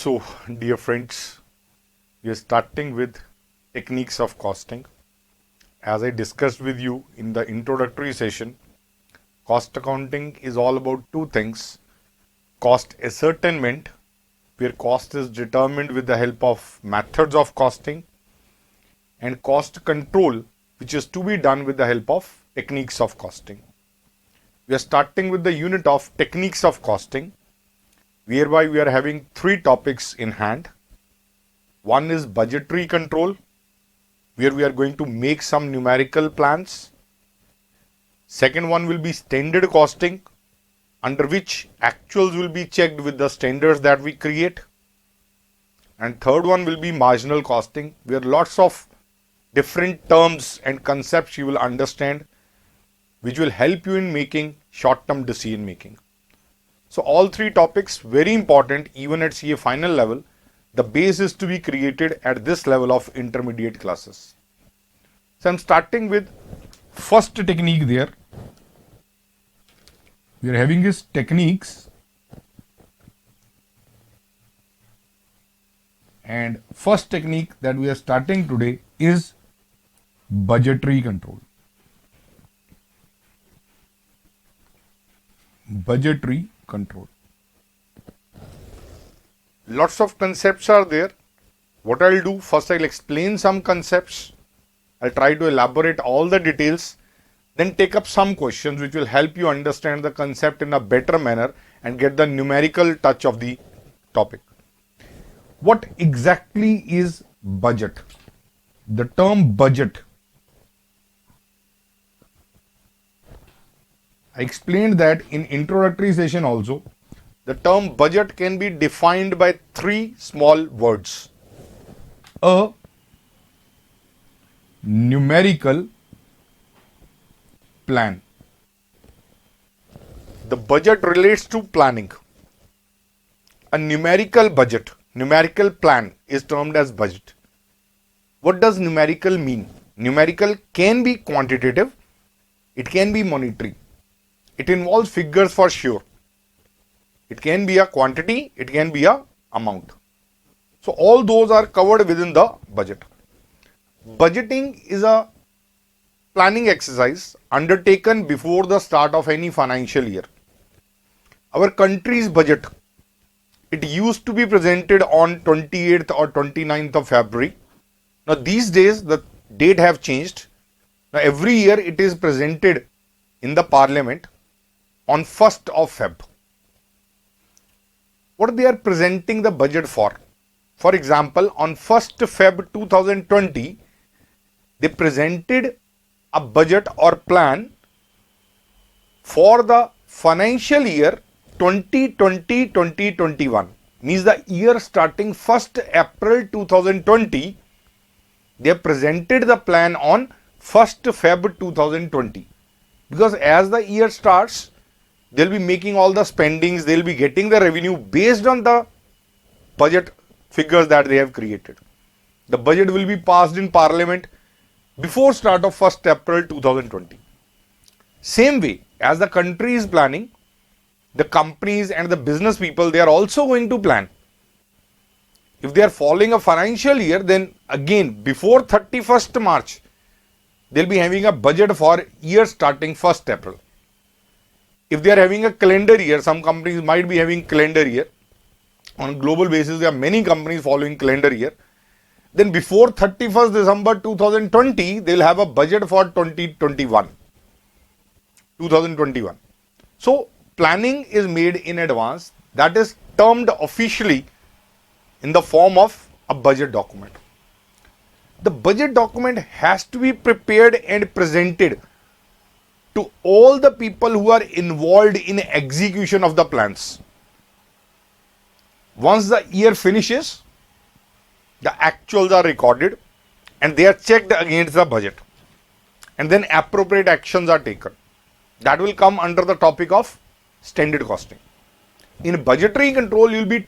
So, dear friends, we are starting with techniques of costing. As I discussed with you in the introductory session, cost accounting is all about two things: cost ascertainment, where cost is determined with the help of methods of costing, and cost control, which is to be done with the help of techniques of costing. We are starting with the unit of techniques of costing, whereby we are having three topics in hand. One is budgetary control, where we are going to make some numerical plans. Second one will be standard costing, under which actuals will be checked with the standards that we create. And third one will be marginal costing, where lots of different terms and concepts you will understand, which will help you in making short-term decision making. So all three topics very important even at CA final level. The base is to be created at this level of intermediate classes. So I'm starting with first technique there. We are having is techniques, and first technique that we are starting today is budgetary control. Budgetary control. Lots of concepts are there. What I'll do, first I'll explain some concepts. I'll try to elaborate all the details, then take up some questions which will help you understand the concept in a better manner and get the numerical touch of the topic. What exactly is budget? The term budget, I explained that in introductory session also. The term budget can be defined by three small words: a numerical plan. The budget relates to planning. A numerical budget, numerical plan is termed as budget. What does numerical mean? Numerical can be quantitative, it can be monetary. It involves figures for sure. It can be a quantity, it can be a amount. So all those are covered within the budget. Budgeting is a planning exercise undertaken before the start of any financial year. Our country's budget, it used to be presented on 28th or 29th of February. Now these days the date have changed. Now every year it is presented in the parliament on 1st of Feb. What they are presenting the budget for? For example, on 1st Feb 2020, they presented a budget or plan for the financial year 2020-2021. Means the year starting 1st April 2020, they presented the plan on 1st Feb 2020. Because as the year starts, they'll be making all the spendings, they'll be getting the revenue based on the budget figures that they have created. The budget will be passed in parliament before start of 1st April 2020. Same way as the country is planning, the companies and the business people, they are also going to plan. If they are following a financial year, then again before 31st March, they'll be having a budget for year starting 1st April. If they are having a calendar year, some companies might be having calendar year. On global basis, there are many companies following calendar year. Then before 31st December 2020, they will have a budget for 2021. So, planning is made in advance. That is termed officially in the form of a budget document. The budget document has to be prepared and presented to all the people who are involved in execution of the plans. Once the year finishes, the actuals are recorded and they are checked against the budget, and then appropriate actions are taken. That will come under the topic of standard costing. In budgetary control, you will be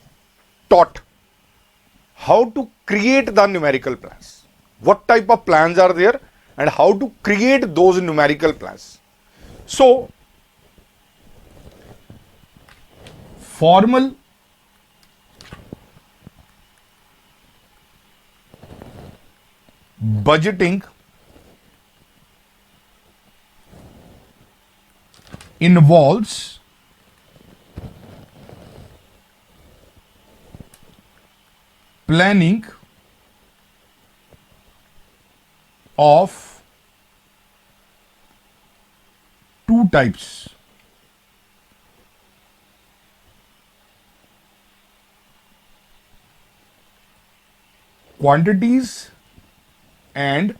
taught how to create the numerical plans, what type of plans are there, and how to create those numerical plans. So, formal budgeting involves planning of two types. Quantities and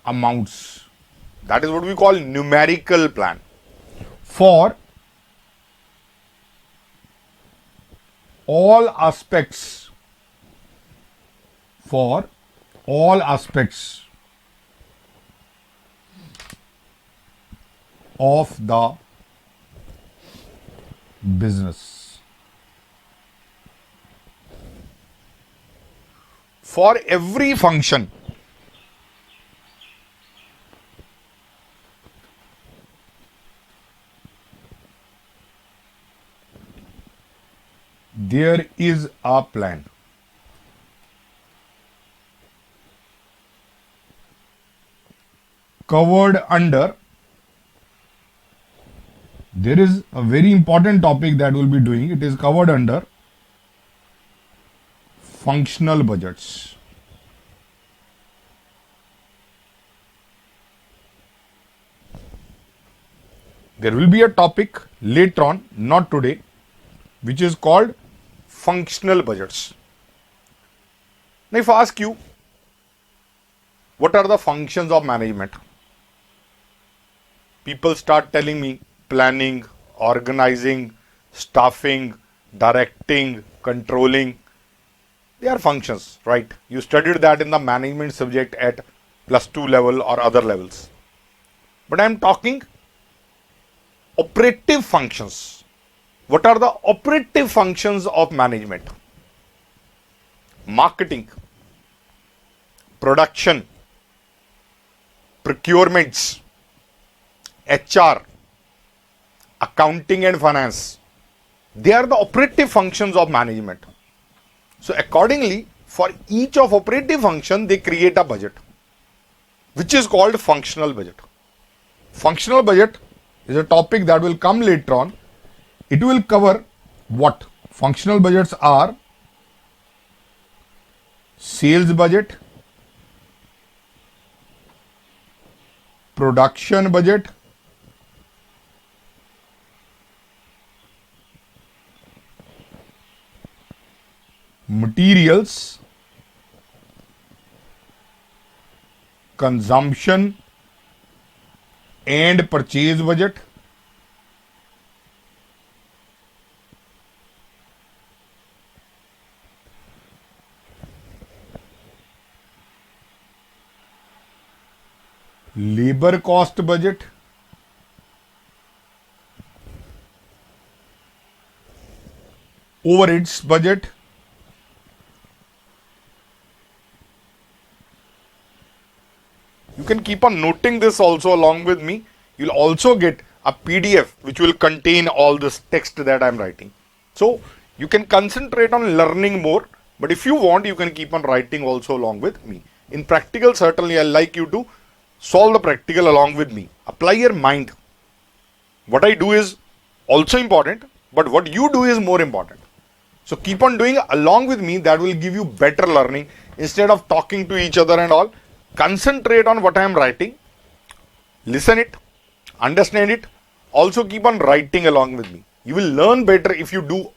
amounts. That is what we call numerical plan. For all aspects, of the business. For every function, there is a plan. Covered under, there is a very important topic that we'll be doing. It is covered under functional budgets. There will be a topic later on, not today, which is called functional budgets. Now, if I ask you, what are the functions of management? People start telling me planning, organizing, staffing, directing, controlling. They are functions, right? You studied that in the management subject at +2 level or other levels. But I am talking operative functions. What are the operative functions of management? Marketing, production, procurements, HR, accounting and finance. They are the operative functions of management. So accordingly, for each of operative function, they create a budget, which is called functional budget. Functional budget is a topic that will come later on. It will cover what? Functional budgets are sales budget, production budget, materials, consumption and purchase budget, labor cost budget, overheads budget, you can keep on noting this also along with me. You'll also get a PDF which will contain all this text that I'm writing. So you can concentrate on learning more, but if you want, you can keep on writing also along with me. In practical, certainly I'd like you to solve the practical along with me. Apply your mind. What I do is also important, but what you do is more important. So keep on doing along with me. That will give you better learning. Instead of talking to each other and all, concentrate on what I am writing, listen it, understand it, also keep on writing along with me. You will learn better if you do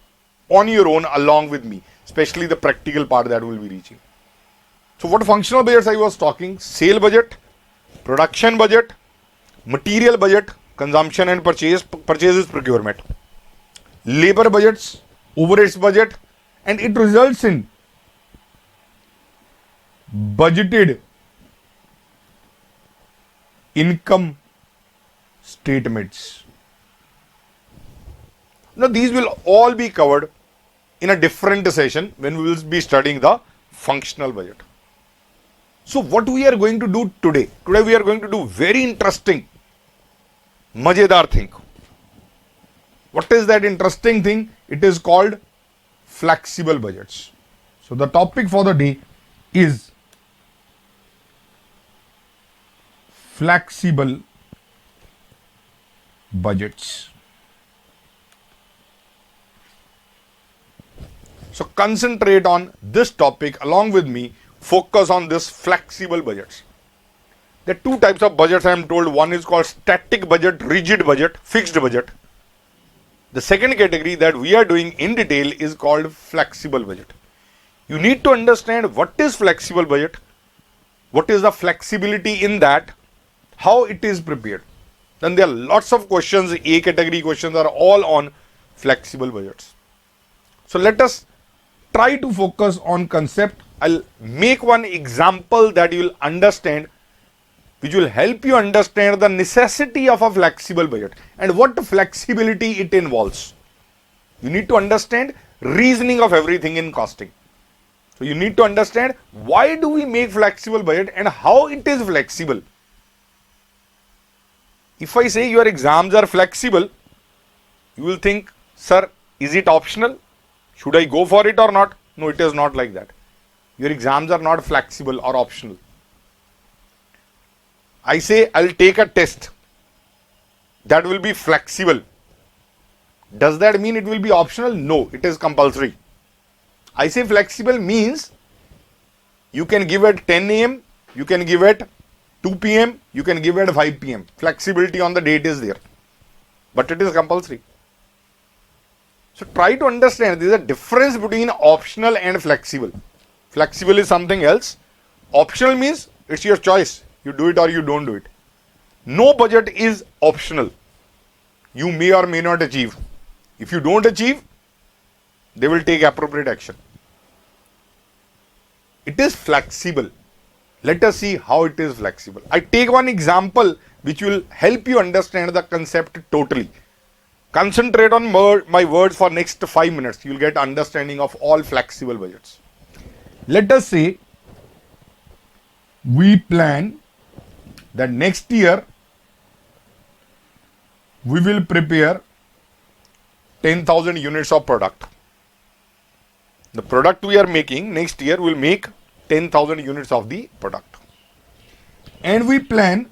on your own along with me, especially the practical part that will be reaching. So what functional budgets I was talking? Sale budget, production budget, material budget, consumption and purchase is procurement, labor budgets, overheads budget, and it results in budgeted income statements. Now these will all be covered in a different session when we will be studying the functional budget. So what we are going to do today? Today we are going to do very interesting, majedar thing. What is that interesting thing? It is called flexible budgets. So the topic for the day is flexible budgets. So concentrate on this topic along with me. Focus on this flexible budgets. There are two types of budgets I am told. One is called static budget, rigid budget, fixed budget. The second category that we are doing in detail is called flexible budget. You need to understand what is flexible budget, what is the flexibility in that, how it is prepared. Then there are lots of questions, A category questions are all on flexible budgets. So let us try to focus on concept. I'll make one example that you will understand, which will help you understand the necessity of a flexible budget and what flexibility it involves. You need to understand reasoning of everything in costing. So you need to understand why do we make flexible budget and how it is flexible. If I say your exams are flexible, you will think, sir, is it optional? Should I go for it or not? No, it is not like that. Your exams are not flexible or optional. I say I'll take a test that will be flexible. Does that mean it will be optional? No, it is compulsory. I say flexible means you can give at 10 a.m., you can give at 2 p.m., you can give at 5 p.m. Flexibility on the date is there, but it is compulsory. So try to understand there is a difference between optional and flexible. Flexible is something else. Optional means it's your choice. You do it or you don't do it. No budget is optional. You may or may not achieve. If you don't achieve, they will take appropriate action. It is flexible. Let us see how it is flexible. I take one example which will help you understand the concept totally. Concentrate on my words for next 5 minutes. You will get understanding of all flexible budgets. Let us say we plan that next year we will prepare 10,000 units of product. The product we are making next year will make 10,000 units of the product. And we plan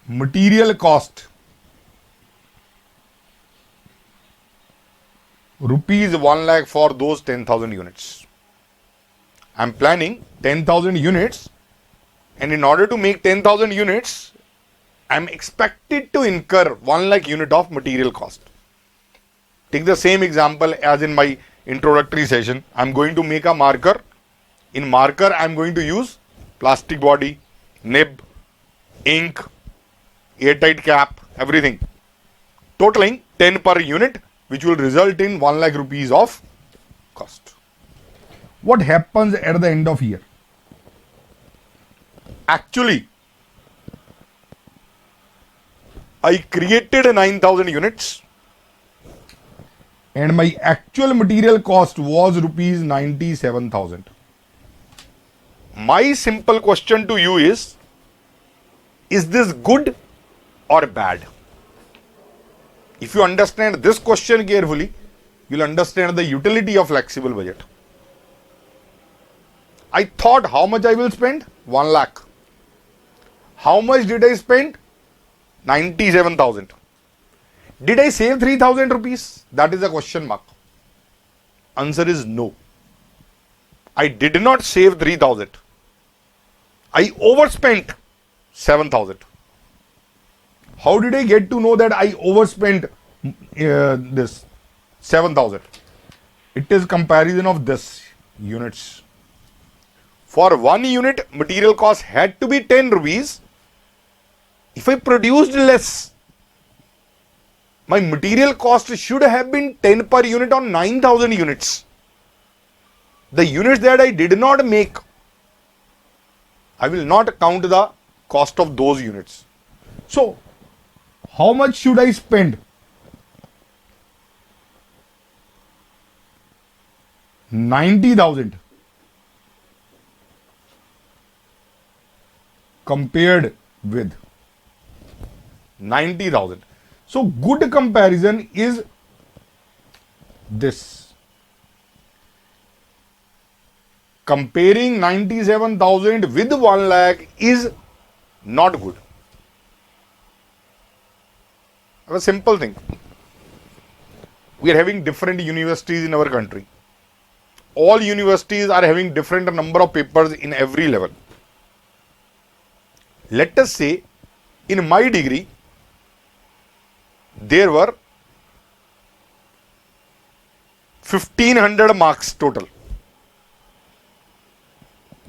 material cost rupees 1 lakh for those 10,000 units. I am planning 10,000 units, and in order to make 10,000 units, I am expected to incur 1 lakh unit of material cost. Take the same example as in my introductory session. I am going to make a marker. In marker, I am going to use plastic body, nib, ink, airtight cap, everything. Totaling 10 per unit, which will result in 1 lakh rupees of cost. What happens at the end of year? Actually, I created 9,000 units and my actual material cost was rupees 97,000. My simple question to you is this good or bad? If you understand this question carefully, you will understand the utility of flexible budget. I thought how much I will spend? 1 lakh. How much did I spend? 97,000. Did I save 3,000 rupees? That is a question mark. Answer is no. I did not save 3,000. I overspent 7,000. How did I get to know that I overspent this 7,000? It is comparison of this units. For 1 unit, material cost had to be 10 rupees. If I produced less, my material cost should have been 10 per unit on 9,000 units. The units that I did not make, I will not count the cost of those units. So, how much should I spend? 90,000 compared with 90,000. So good comparison is this. comparing 97,000 with 1 lakh is not good. A simple thing. We are having different universities in our country. All universities are having different number of papers in every level. Let us say in my degree there were 1500 marks total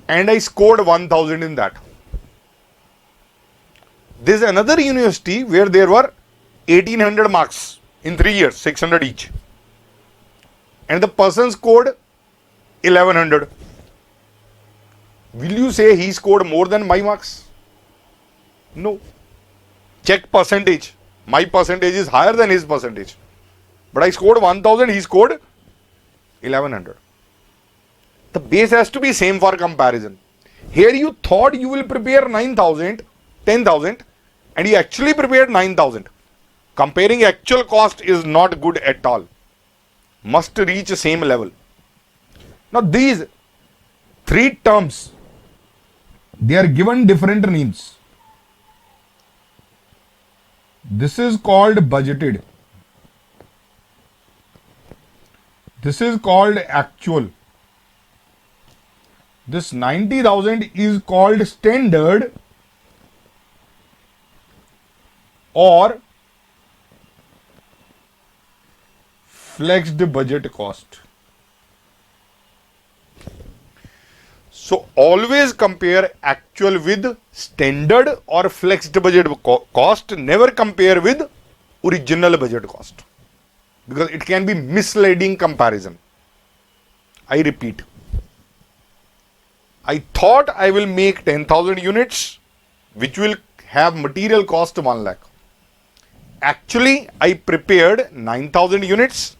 and I scored 1000 in that. There is another university where there were 1800 marks in 3 years, 600 each, and the person scored 1100. Will you say he scored more than my marks? No. Check percentage. My percentage is higher than his percentage. But I scored 1000, he scored 1100. The base has to be same for comparison. Here you thought you will prepare 9,000, 10,000 and you actually prepared 9,000. Comparing actual cost is not good at all. Must reach same level. Now these three terms, they are given different names. This is called budgeted. This is called actual. This 90,000 is called standard or flexed budget cost. So always compare actual with standard or flexed budget cost. Never compare with original budget cost, because it can be misleading comparison. I repeat, I thought I will make 10,000 units which will have material cost 1 lakh. Actually, I prepared 9,000 units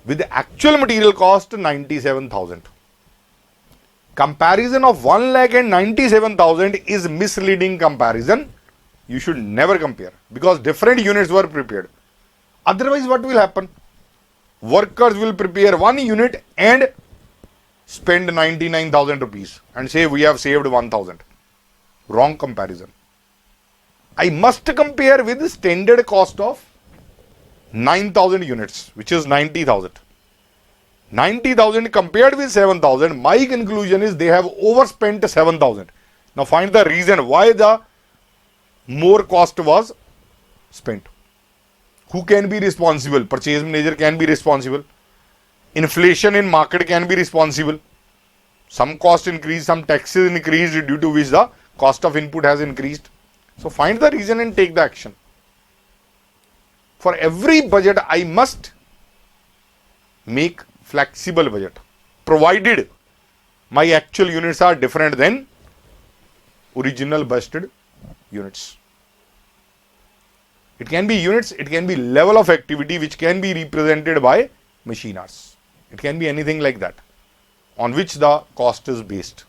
with the actual material cost 97,000. Comparison of 1 lakh and 97,000 is misleading comparison. You should never compare because different units were prepared. Otherwise, what will happen? Workers will prepare 1 unit and spend 99,000 rupees and say we have saved 1,000. Wrong comparison. I must compare with the standard cost of 9,000 units, which is 90,000. 90,000 compared with 7,000, my conclusion is they have overspent 7,000. Now find the reason why the more cost was spent. Who can be responsible? Purchase manager can be responsible. Inflation in market can be responsible. Some cost increase, some taxes increased due to which the cost of input has increased. So find the reason and take the action. For every budget, I must make flexible budget, provided my actual units are different than original budgeted units. It can be units, it can be level of activity which can be represented by machine hours. It can be anything like that on which the cost is based.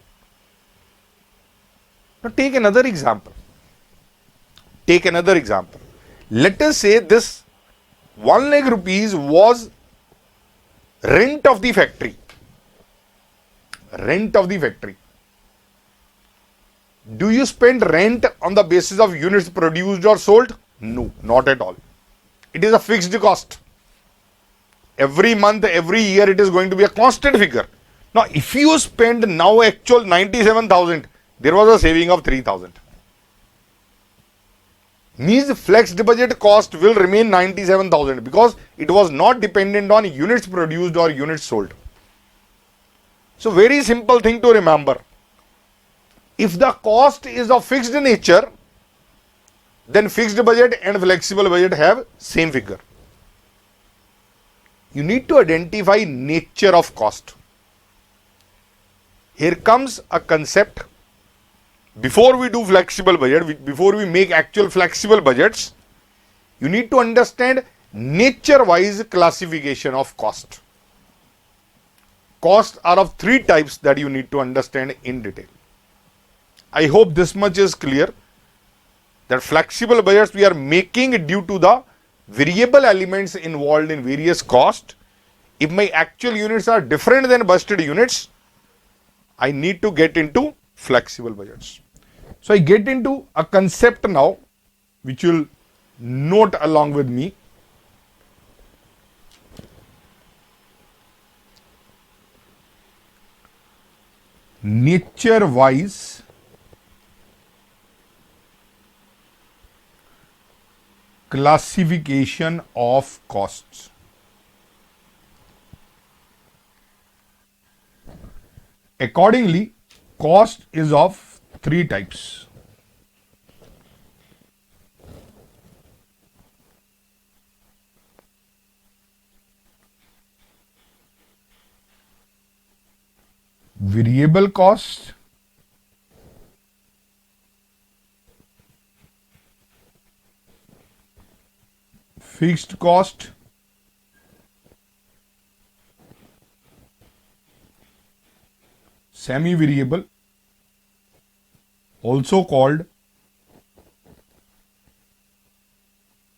Now take another example. Take another example. Let us say this 1 lakh rupees was rent of the factory. Rent of the factory. Do you spend rent on the basis of units produced or sold? No, not at all. It is a fixed cost. Every month, every year, it is going to be a constant figure. Now, if you spend now actual 97,000, there was a saving of 3,000. Means flexed budget cost will remain 97,000 because it was not dependent on units produced or units sold. So very simple thing to remember. If the cost is of fixed nature, then fixed budget and flexible budget have same figure. You need to identify nature of cost. Here comes a concept. Before we do flexible budget, before we make actual flexible budgets, you need to understand nature-wise classification of cost. Costs are of 3 types that you need to understand in detail. I hope this much is clear, that flexible budgets we are making due to the variable elements involved in various costs. If my actual units are different than budgeted units, I need to get into flexible budgets. So I get into a concept now, which you'll note along with me. Nature wise classification of costs. Accordingly, cost is of three types. Variable cost, fixed cost, semi-variable, also called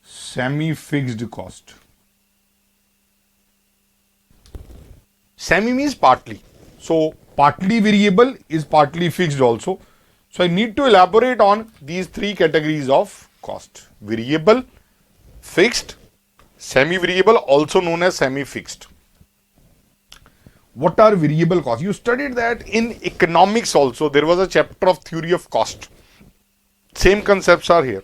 semi-fixed cost. Semi means partly. So partly variable is partly fixed also. So I need to elaborate on these three categories of cost: variable, fixed, semi-variable, also known as semi-fixed. What are variable costs? You studied that in economics also. There was a chapter of theory of cost. Same concepts are here.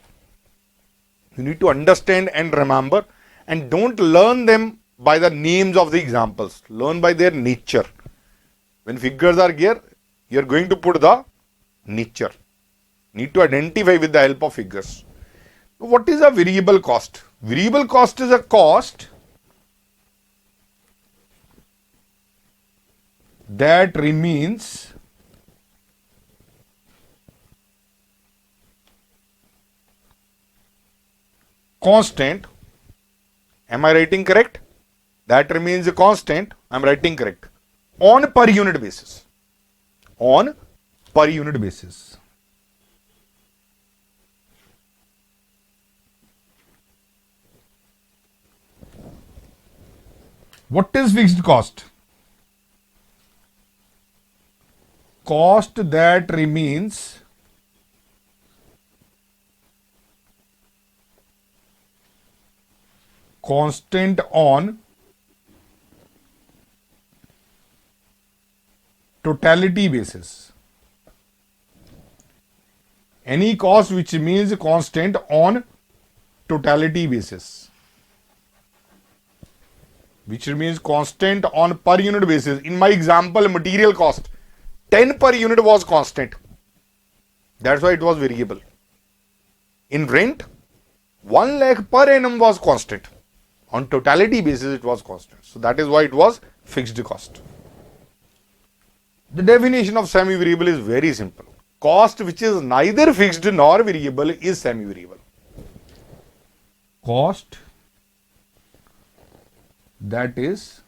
You need to understand and remember, and don't learn them by the names of the examples. Learn by their nature. When figures are here, you are going to put the nature. Need to identify with the help of figures. What is a variable cost? Variable cost is a cost that remains constant. Am I writing correct? That remains a constant. I am writing correct. On per unit basis. On per unit basis. What is fixed cost? Cost that remains constant on totality basis. Any cost which means constant on totality basis, which remains constant on per unit basis. In my example, material cost, 10 per unit was constant. That's why it was variable. In rent, 1 lakh per annum was constant. On totality basis, it was constant. So that is why it was fixed cost. The definition of semi-variable is very simple. Cost which is neither fixed nor variable is semi-variable. Cost that is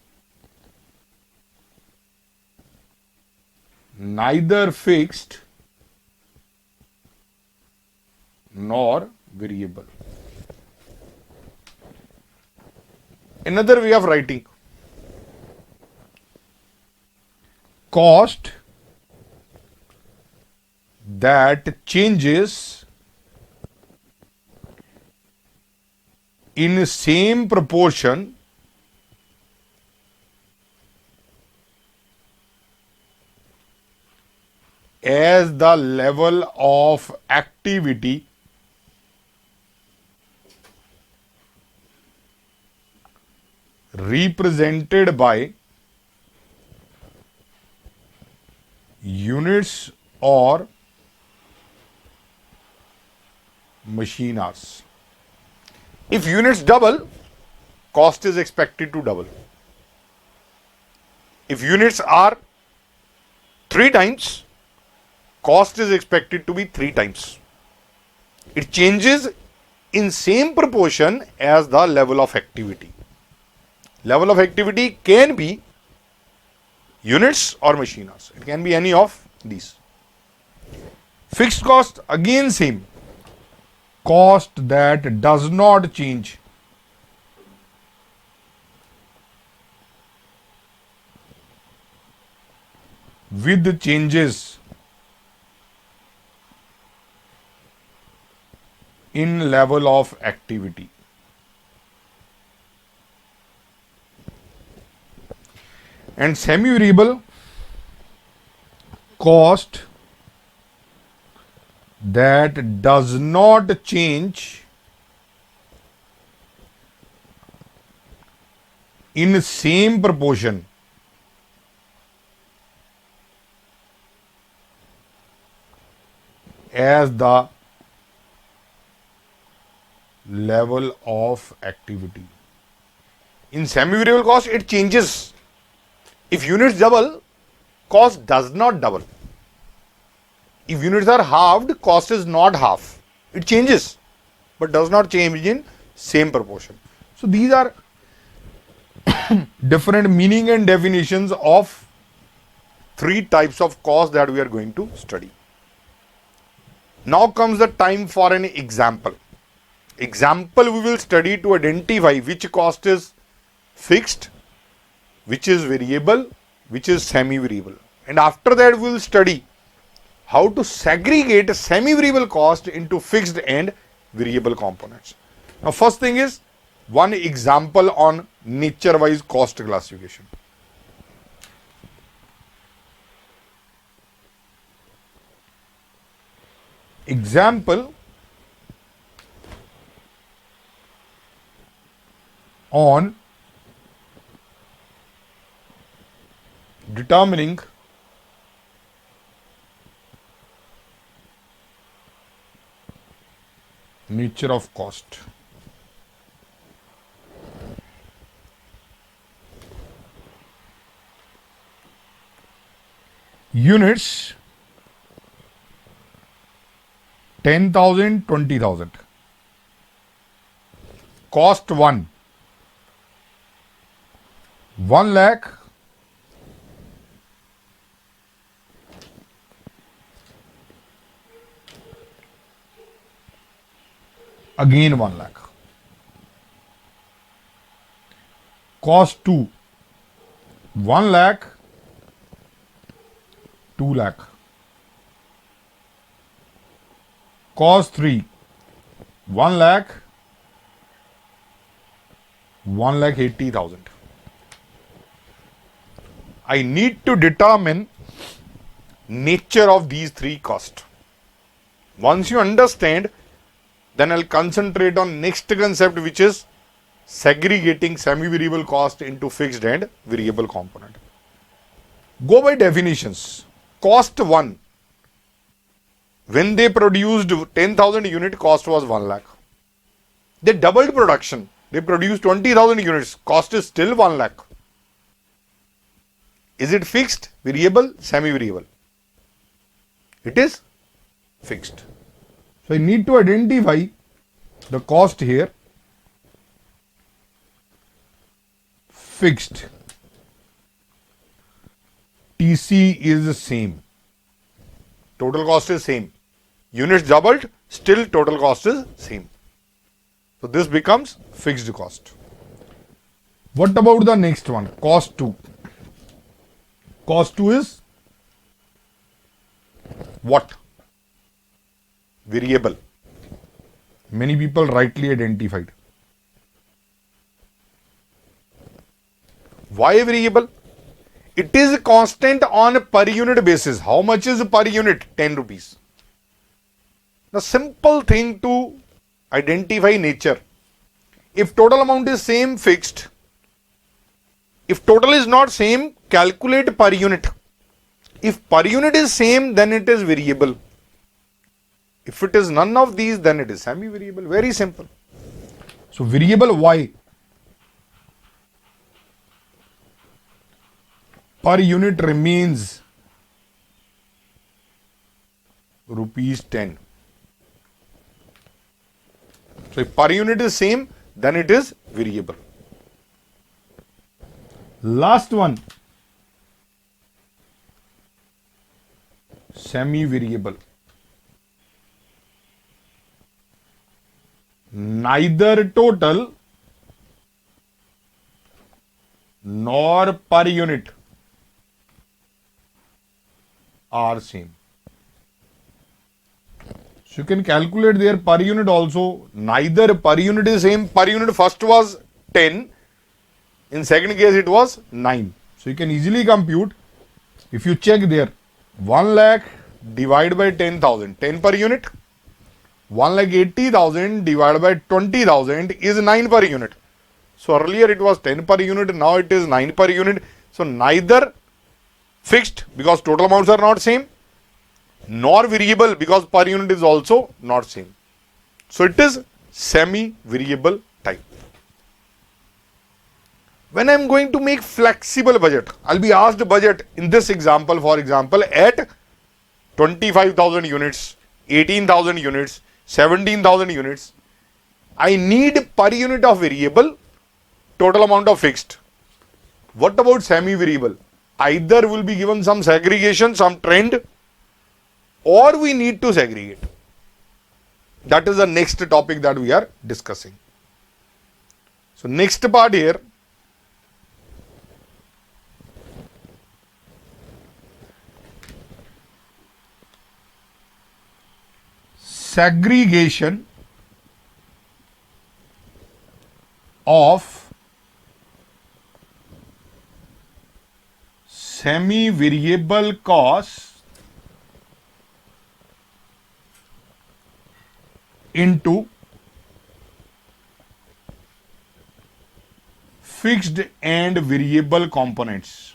neither fixed nor variable. Another way of writing: cost that changes in same proportion as the level of activity represented by units or machine hours. If units double, cost is expected to double. If units are 3 times, cost is expected to be 3 times. It changes in same proportion as the level of activity. Level of activity can be units or machine hours. It can be any of these. Fixed cost, again same. Cost that does not change. with changes in level of activity. And semi-variable cost that does not change in same proportion as the level of activity. In semi-variable cost, it changes. If units double, cost does not double. If units are halved, cost is not half. It changes, but does not change in same proportion. So these are different meaning and definitions of three types of cost that we are going to study. Now comes the time for an example. Example we will study to identify which cost is fixed, which is variable, which is semi-variable. And after that we will study how to segregate semi-variable cost into fixed and variable components. Now first thing is one example on nature-wise cost classification. Example on determining nature of cost. Units 10,000, 20,000. Cost 1 lakh. Again 1 lakh. Cost 2 1 lakh, 2 lakh. Cost 3 1 lakh, 1,80,000. I need to determine nature of these three costs. Once you understand, then I'll concentrate on next concept, which is segregating semi-variable cost into fixed and variable component. Go by definitions. Cost 1. When they produced 10,000 unit, cost was 1 lakh. They doubled production. They produced 20,000 units. Cost is still 1 lakh. Is it fixed, variable, semi-variable? It is fixed. So I need to identify the cost here. Fixed. TC is the same. Total cost is same. Units doubled, still total cost is same. So this becomes fixed cost. What about the next one? Cost 2. Cost 2 is what? Variable. Many people rightly identified. Why variable? It is constant on a per unit basis. How much is per unit? 10 rupees. The simple thing to identify nature. If total amount is same, fixed. If total is not same, calculate per unit. If per unit is same, then it is variable. If it is none of these, then it is semi-variable. Very simple. So variable why? Per unit remains rupees 10. So if per unit is same, then it is variable. Last one, semi-variable. Neither total nor per unit are same. So you can calculate their per unit also. Neither per unit is same. Per unit first was 10. In second case it was 9. So you can easily compute. If you check there, 1 lakh divided by 10,000, 10 per unit. 1,80,000 divided by 20,000 is 9 per unit. So earlier it was 10 per unit, now it is 9 per unit. So neither fixed because total amounts are not same, nor variable because per unit is also not same. So it is semi-variable type. When I am going to make flexible budget, I will be asked budget in this example, for example, at 25,000 units, 18,000 units, 17,000 units. I need per unit of variable, total amount of fixed. What about semi-variable? Either will be given some segregation, some trend, or we need to segregate. That is the next topic that we are discussing. So next part here, segregation of semi-variable cost into fixed and variable components.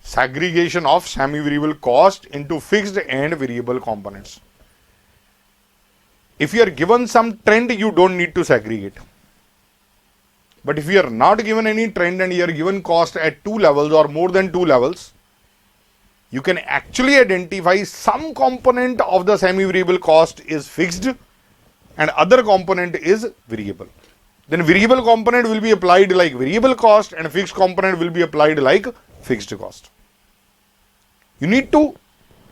Segregation of semi-variable cost into fixed and variable components. If you are given some trend, you don't need to segregate. But if you are not given any trend and you are given cost at 2 levels or more than 2 levels, you can actually identify some component of the semi-variable cost is fixed and other component is variable. Then variable component will be applied like variable cost and fixed component will be applied like fixed cost. You need to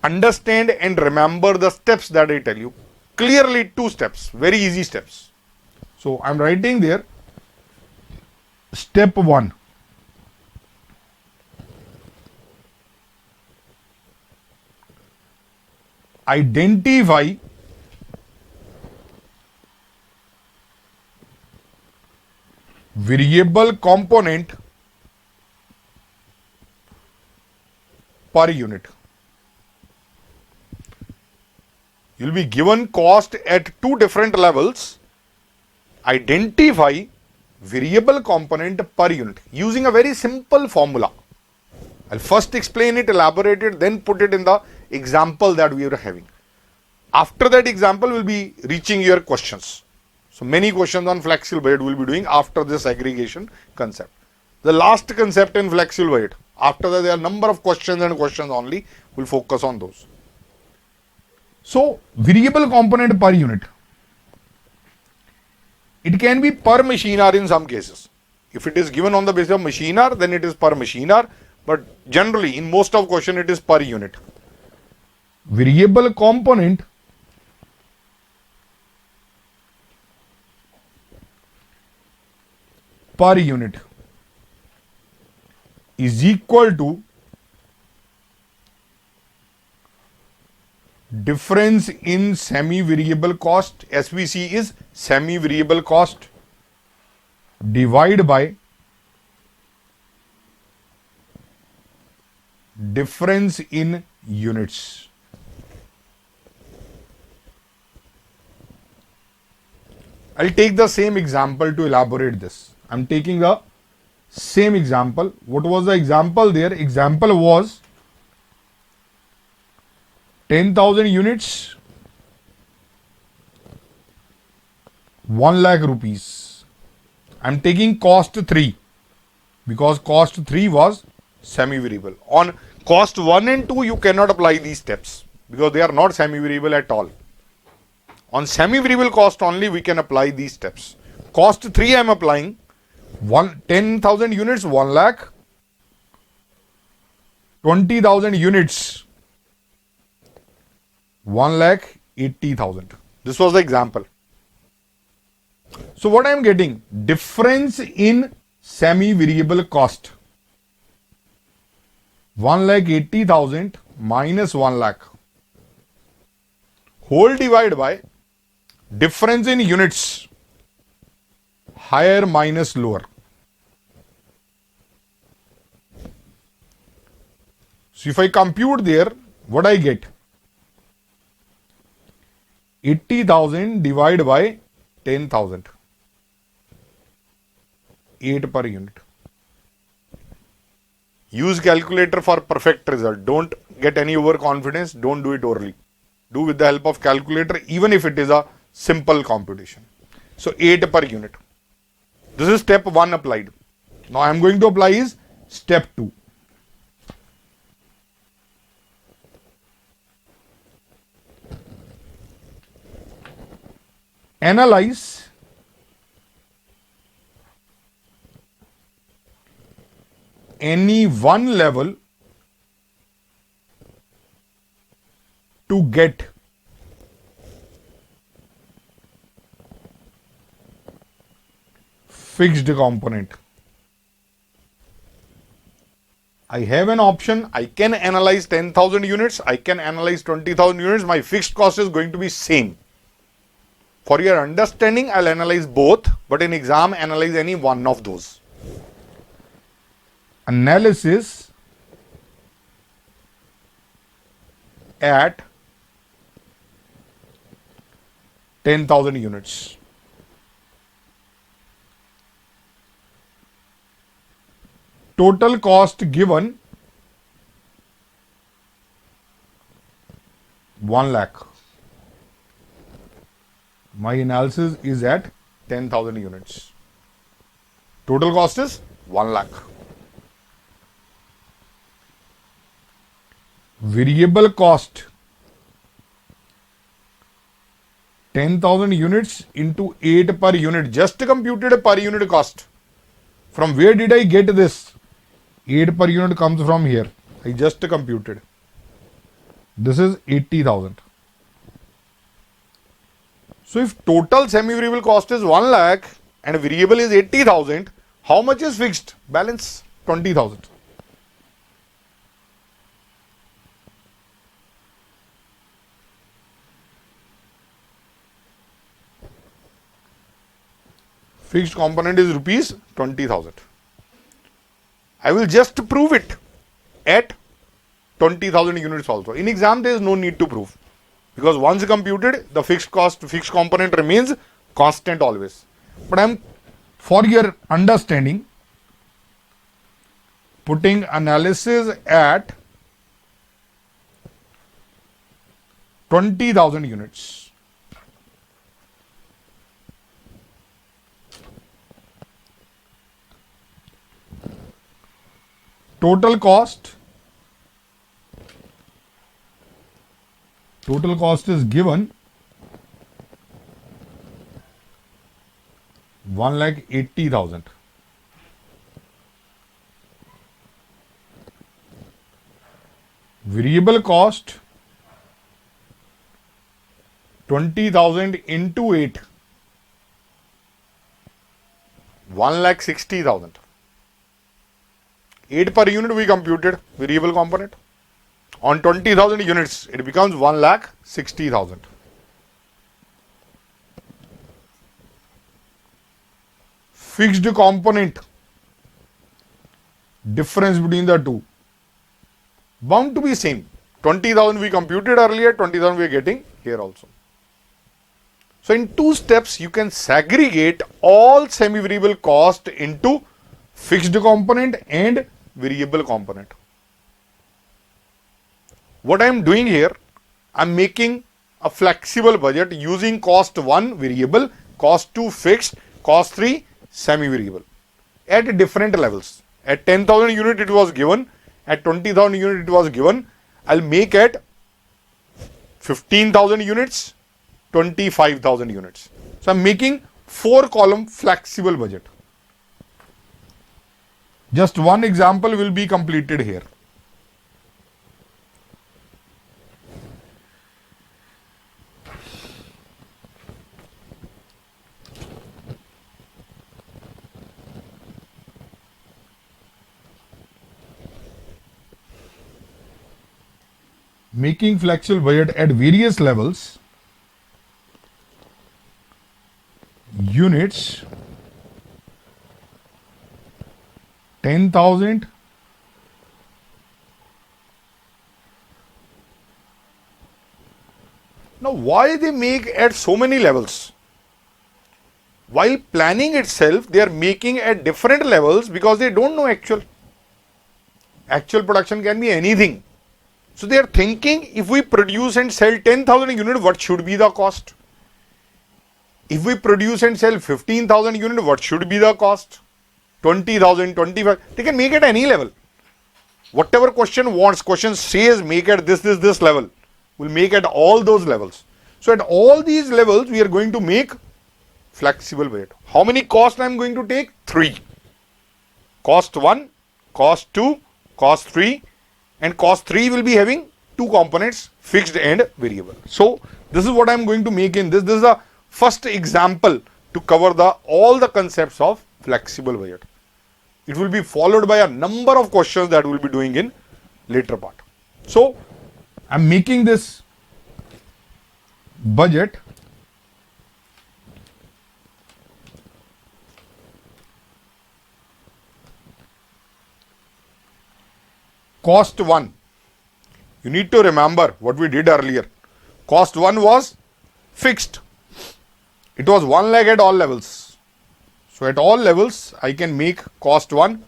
understand and remember the steps that I tell you. Clearly 2 steps, very easy steps. So I am writing there, step 1. Identify variable component per unit. You will be given cost at 2 different levels. Identify variable component per unit using a very simple formula. I'll first explain it, elaborate it, then put it in the example that we are having. After that example, we'll be reaching your questions. So many questions on flexible budget we'll be doing after this aggregation concept. The last concept in flexible budget. After that, there are number of questions and questions only. We'll focus on those. So, variable component per unit. It can be per machine hour in some cases. If it is given on the basis of machine hour, then it is per machine hour. But generally, in most of question, it is per unit. Variable component per unit is equal to difference in semi-variable cost. SVC is semi-variable cost divided by difference in units. I'll take the same example to elaborate this. I'm taking the same example. What was the example there? Example was 10,000 units, 1 lakh rupees. I'm taking cost 3 because cost 3 was semi-variable. On cost 1 and 2, you cannot apply these steps because they are not semi-variable at all. On semi-variable cost only, we can apply these steps. Cost 3 I am applying. 10,000 units, 1 lakh. 20,000 units, 1 lakh 80,000. This was the example. So what I am getting? Difference in semi-variable cost. 1,80,000 minus 1 lakh. Whole divided by difference in units. Higher minus lower. So if I compute there, what I get? 80,000 divided by 10,000. 8 per unit. Use calculator for perfect result. Don't get any overconfidence. Don't do it orally. Do with the help of calculator, even if it is a simple computation. So 8 per unit. This is step 1 applied. Now I am going to apply is step 2. Analyze any one level to get fixed component. I have an option. I can analyze 10,000 units. I can analyze 20,000 units. My fixed cost is going to be same. For your understanding, I'll analyze both, but in exam, analyze any one of those. Analysis at 10,000 units. Total cost given 1 lakh. My analysis is at 10,000 units. Total cost is 1 lakh. Variable cost 10,000 units into 8 per unit. Just computed a per unit cost. From where did I get this? 8 per unit comes from here. I just computed. This is 80,000. So if total semi-variable cost is 1 lakh and variable is 80,000, how much is fixed? Balance 20,000. Fixed component is rupees 20,000. I will just prove it at 20,000 units also. In exam, there is no need to prove. Because once computed, the fixed component remains constant always. But I am, for your understanding, putting analysis at 20,000 units. Total cost is given 1,80,000. Variable cost 20,000 into 8. 1,60,000. 8 per unit we computed variable component. On 20,000 units, it becomes 1,60,000. Fixed component, difference between the two, bound to be same. 20,000 we computed earlier, 20,000 we are getting here also. So in 2 steps, you can segregate all semi-variable cost into fixed component and variable component. What I am doing here, I am making a flexible budget using cost 1 variable, cost 2 fixed, cost 3 semi-variable at different levels. At 10,000 unit it was given, at 20,000 unit it was given. I'll make at 15,000 units, 25,000 units. So I'm making 4 column flexible budget. Just one example will be completed here. making flexible budget at various levels, units 10,000, now why they make at so many levels? While planning itself, they are making at different levels because they don't know actual. Actual production can be anything. So they are thinking, if we produce and sell 10,000 units, what should be the cost? If we produce and sell 15,000 units, what should be the cost? 20,000, 25. They can make at any level. Whatever question wants, question says make at this level. We'll make at all those levels. So at all these levels, we are going to make flexible budget. How many costs I am going to take? 3. Cost 1, cost 2, cost 3, and cost 3 will be having 2 components, fixed and variable. So this is what I am going to make in this. This is the first example to cover all the concepts of flexible budget. It will be followed by a number of questions that we'll be doing in later part. So I'm making this budget cost 1. You need to remember what we did earlier. Cost 1 was fixed. It was 1 lakh at all levels. So at all levels, I can make cost 1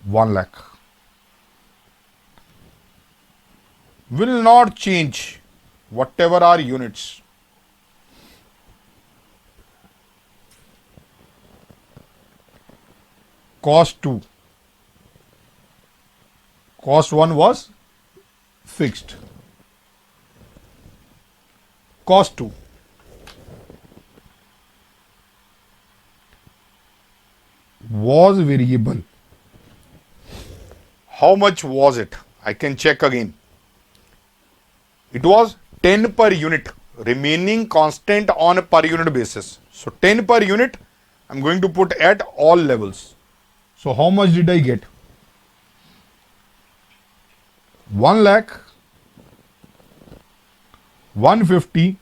1 lakh. Will not change whatever are units. Cost 2. Cost 1 was fixed. Cost 2. Was variable. How much was it? I can check again. It was 10 per unit, remaining constant on a per unit basis. So 10 per unit, I'm going to put at all levels. So how much did I get? 1 lakh, 150,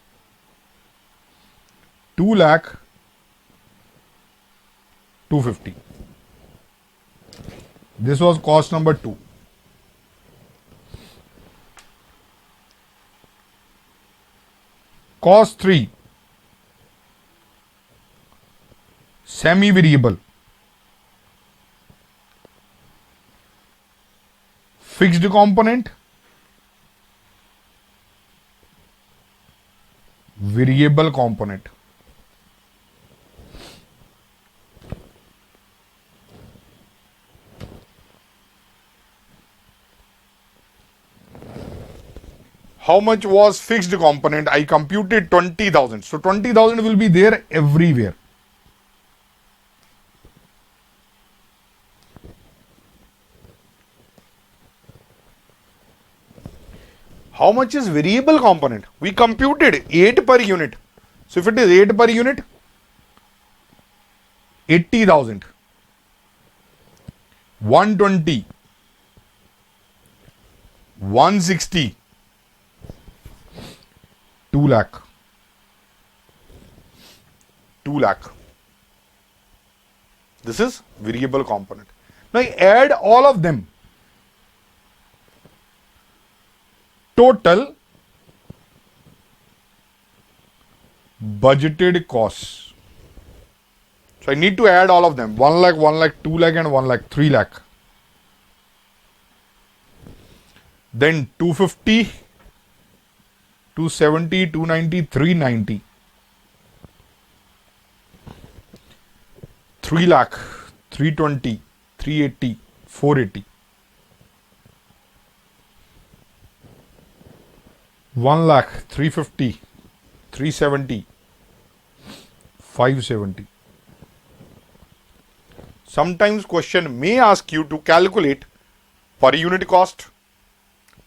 2 lakh, 250. This was cost number 2. Cost 3, semi-variable. Fixed component, variable component. How much was fixed component? I computed 20,000. So 20,000 will be there everywhere. How much is variable component? We computed 8 per unit. So if it is 8 per unit, 80,000. 120. 160. 2 lakh. 2 lakh. This is variable component. Now I add all of them. Total budgeted costs. So I need to add all of them. 1 lakh, 1 lakh, 2 lakh and 1 lakh, 3 lakh. Then 250, 270, 290, 390. 3 lakh, 320, 380, 480. 1 lakh, 350, 370, 570. Sometimes question may ask you to calculate per unit cost.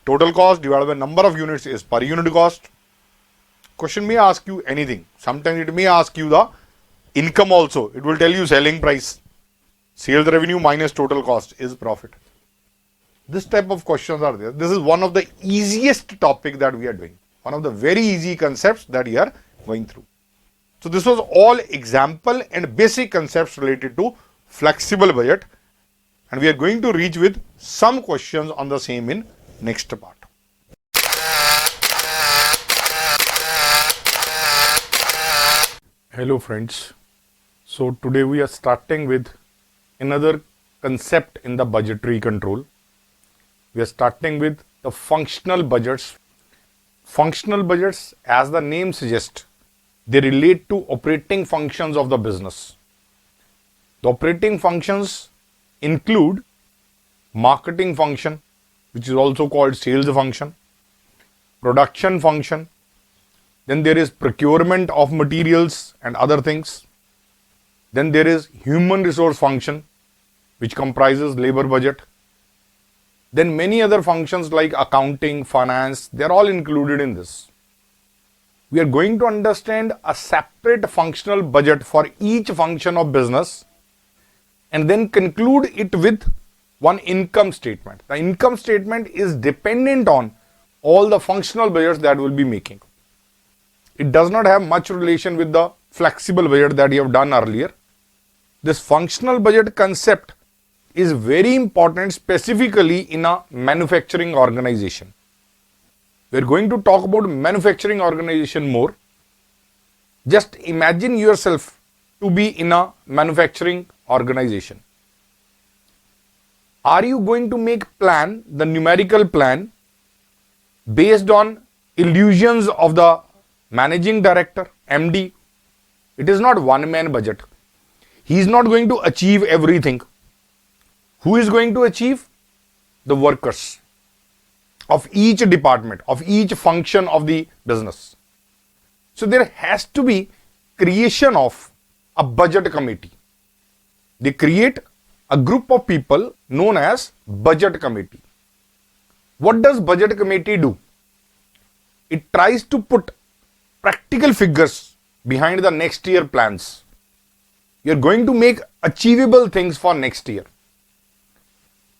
Total cost divided by number of units is per unit cost. Question may ask you anything. Sometimes it may ask you the income also. It will tell you selling price. Sales revenue minus total cost is profit. This type of questions are there. This is one of the easiest topic that we are doing. One of the very easy concepts that we are going through. So this was all example and basic concepts related to flexible budget. And we are going to reach with some questions on the same in next part. Hello friends. So today we are starting with another concept in the budgetary control. We are starting with the functional budgets. Functional budgets, as the name suggests, they relate to operating functions of the business. The operating functions include marketing function, which is also called sales function, production function, then there is procurement of materials and other things, then there is human resource function, which comprises labor budget, then many other functions like accounting, finance, they are all included in this. We are going to understand a separate functional budget for each function of business and then conclude it with one income statement. The income statement is dependent on all the functional budgets that we will be making. It does not have much relation with the flexible budget that we have done earlier. This functional budget concept is very important specifically in a manufacturing organization. We are going to talk about manufacturing organization more. Just imagine yourself to be in a manufacturing organization. Are you going to make plan, the numerical plan, based on illusions of the managing director, MD? It is not one-man budget. He is not going to achieve everything. Who is going to achieve? The workers of each department, of each function of the business. So there has to be creation of a budget committee. They create a group of people known as budget committee. What does budget committee do? It tries to put practical figures behind the next year plans. You are going to make achievable things for next year.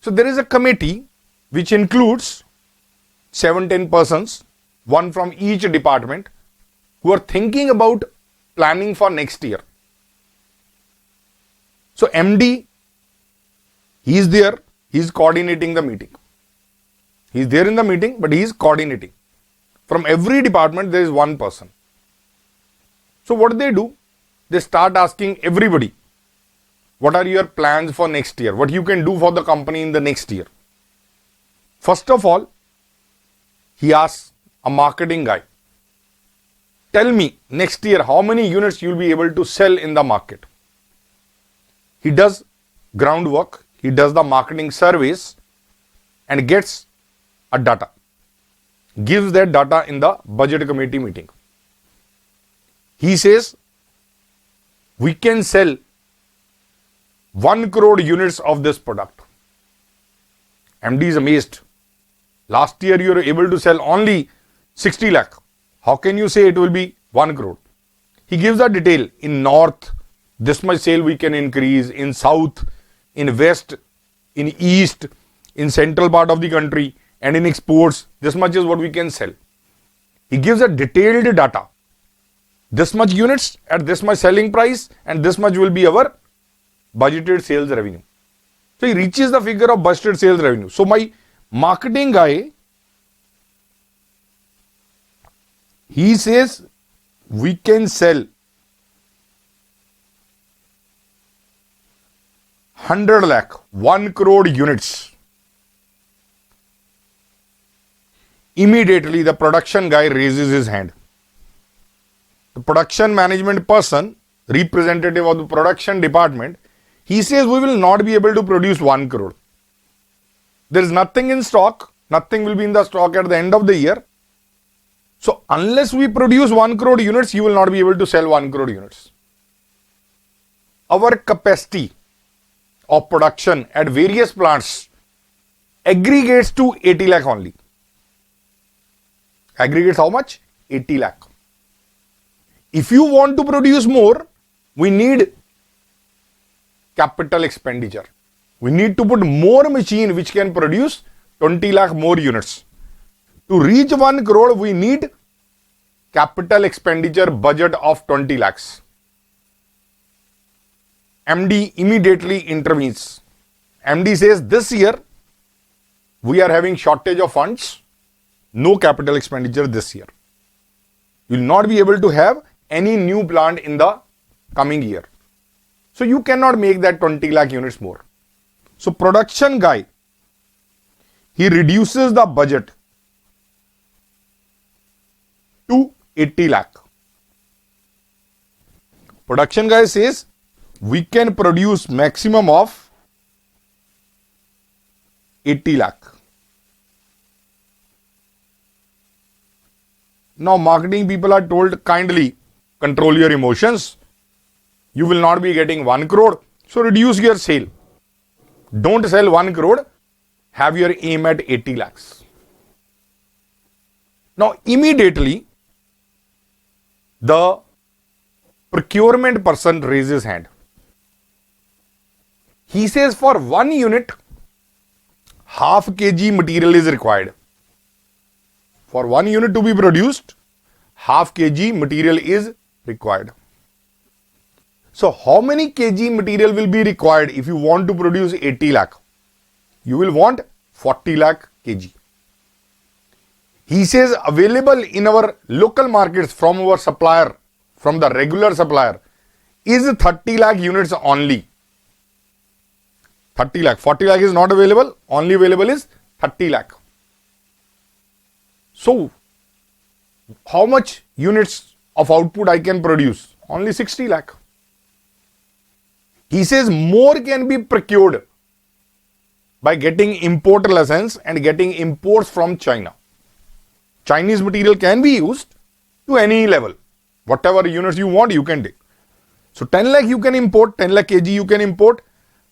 So there is a committee which includes 7-10 persons, one from each department, who are thinking about planning for next year. So MD, he is there, he is coordinating the meeting. He is there in the meeting, but he is coordinating. From every department, there is one person. So what do? They start asking everybody, what are your plans for next year? What you can do for the company in the next year? First of all, he asks a marketing guy, tell me next year how many units you will be able to sell in the market. He does groundwork, he does the marketing surveys and gets a data. Gives that data in the budget committee meeting. He says, we can sell 1 crore units of this product. MD is amazed. Last year you were able to sell only 60 lakh. How can you say it will be 1 crore? He gives a detail. In north, this much sale we can increase. In south, in west, in east, in central part of the country, and in exports, this much is what we can sell. He gives a detailed data. This much units at this much selling price and this much will be our budgeted sales revenue. So he reaches the figure of budgeted sales revenue. So my marketing guy, he says we can sell 100 lakh, 1 crore units. Immediately the production guy raises his hand. The production management person, representative of the production department, he says we will not be able to produce 1 crore. There is nothing in stock, nothing will be in the stock at the end of the year. So unless we produce 1 crore units, you will not be able to sell 1 crore units. Our capacity of production at various plants aggregates to 80 lakh only. Aggregates how much? 80 lakh. If you want to produce more, we need capital expenditure. We need to put more machine which can produce 20 lakh more units. To reach 1 crore, we need capital expenditure budget of 20 lakhs. MD immediately intervenes. MD says, this year, we are having shortage of funds, no capital expenditure this year. You will not be able to have any new plant in the coming year. So you cannot make that 20 lakh units more. So production guy, he reduces the budget to 80 lakh. Production guy says, we can produce maximum of 80 lakh. Now marketing people are told, kindly control your emotions. You will not be getting 1 crore. So reduce your sale. Don't sell 1 crore. Have your aim at 80 lakhs. Now immediately the procurement person raises hand. He says, for 1 unit, half kg material is required. For 1 unit to be produced, half kg material is required. So how many kg material will be required if you want to produce 80 lakh? You will want 40 lakh kg. He says available in our local markets from our supplier, from the regular supplier, is 30 lakh units only. 30 lakh. 40 lakh is not available. Only available is 30 lakh. So, how much units of output I can produce? Only 60 lakh. He says more can be procured by getting import license and getting imports from China. Chinese material can be used to any level. Whatever units you want, you can take. So 10 lakh you can import, 10 lakh kg you can import.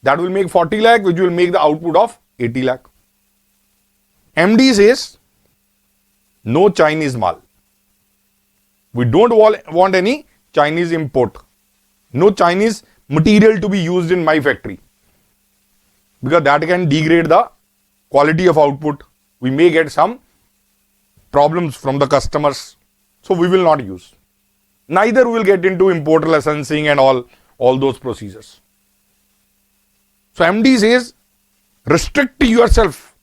That will make 40 lakh, which will make the output of 80 lakh. MD says, no Chinese mal. We don't want any Chinese import. No Chinese material to be used in my factory. Because that can degrade the quality of output. We may get some problems from the customers. So we will not use. Neither will get into import licensing and all those procedures. So MD says, restrict yourself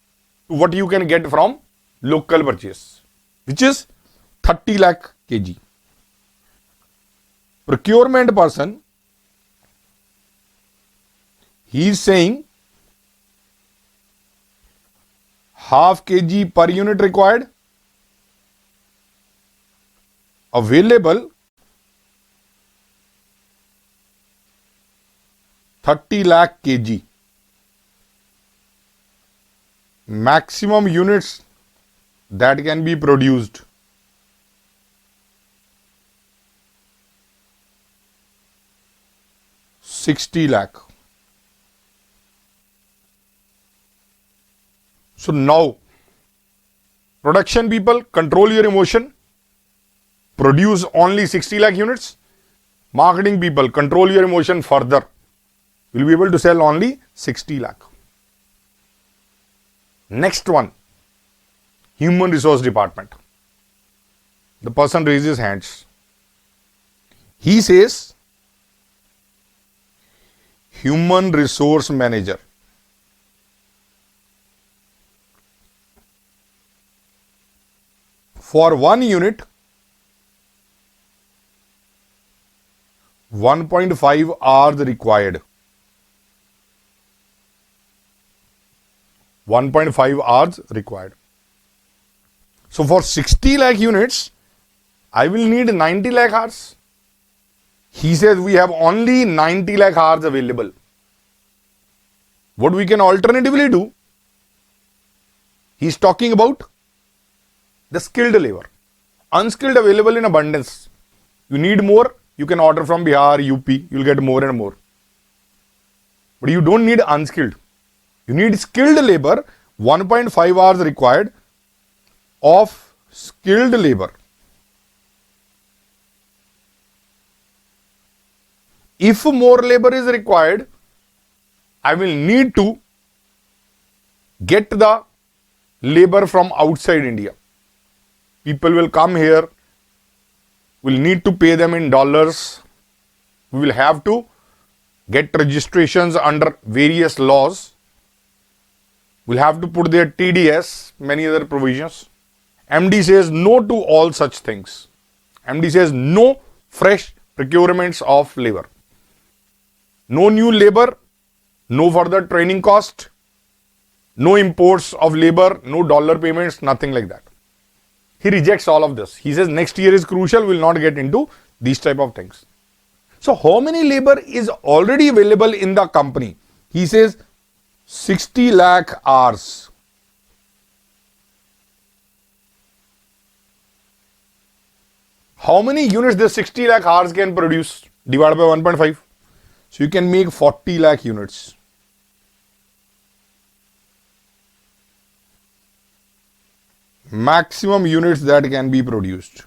to what you can get from local purchase, which is 30 lakh kg. Procurement person, he is saying half kg per unit required, available 30 lakh kg. Maximum units that can be produced. $60 lakh. So now, production people, control your emotion. Produce only 60 lakh units. Marketing people, control your emotion further. You will be able to sell only 60 lakh. Next one, human resource department. The person raises hands. He says, human resource manager. For 1 unit, 1.5 hours required. 1.5 hours required. So for 60 lakh units, I will need 90 lakh hours. He says we have only 90 lakh hours available. What we can alternatively do? He's talking about the skilled labor. Unskilled available in abundance. You need more, you can order from Bihar, UP, you'll get more and more. But you don't need unskilled. You need skilled labor, 1.5 hours required of skilled labor. If more labor is required, I will need to get the labor from outside India. People will come here, we'll need to pay them in dollars, we will have to get registrations under various laws, we'll have to put their TDS, many other provisions. MD says no to all such things. MD says no fresh procurements of labor. No new labor, no further training cost, no imports of labor, no dollar payments, nothing like that. He rejects all of this. He says next year is crucial, we'll not get into these type of things. So how many labor is already available in the company? He says 60 lakh hours. How many units this 60 lakh hours can produce? Divided by 1.5. So you can make 40 lakh units. Maximum units that can be produced.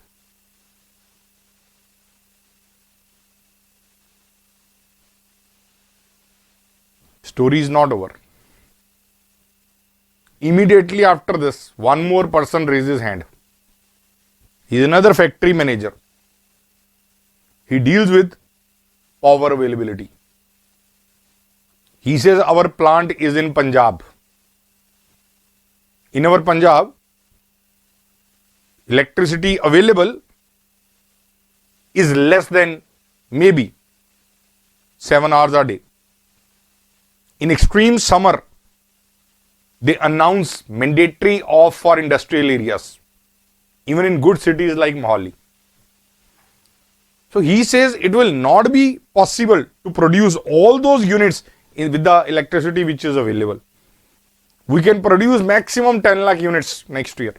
Story is not over. Immediately after this, one more person raises hand. He is another factory manager. He deals with power availability. He says our plant is in Punjab. In our Punjab, electricity available is less than maybe 7 hours a day. In extreme summer, they announce mandatory off for industrial areas, even in good cities like Mohali. So he says it will not be possible to produce all those units with the electricity which is available. We can produce maximum 10 lakh units next year.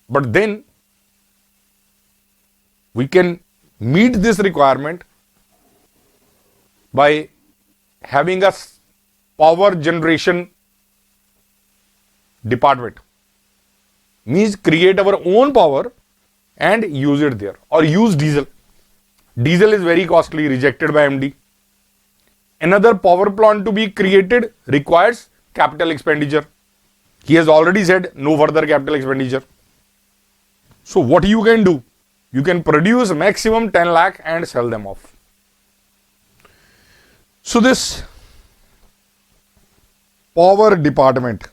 But then we can meet this requirement by having a power generation department. Means create our own power and use it there, or use diesel. Diesel is very costly, rejected by MD. Another power plant to be created requires capital expenditure. He has already said no further capital expenditure. So what you can do? You can produce maximum 10 lakh and sell them off. So this power department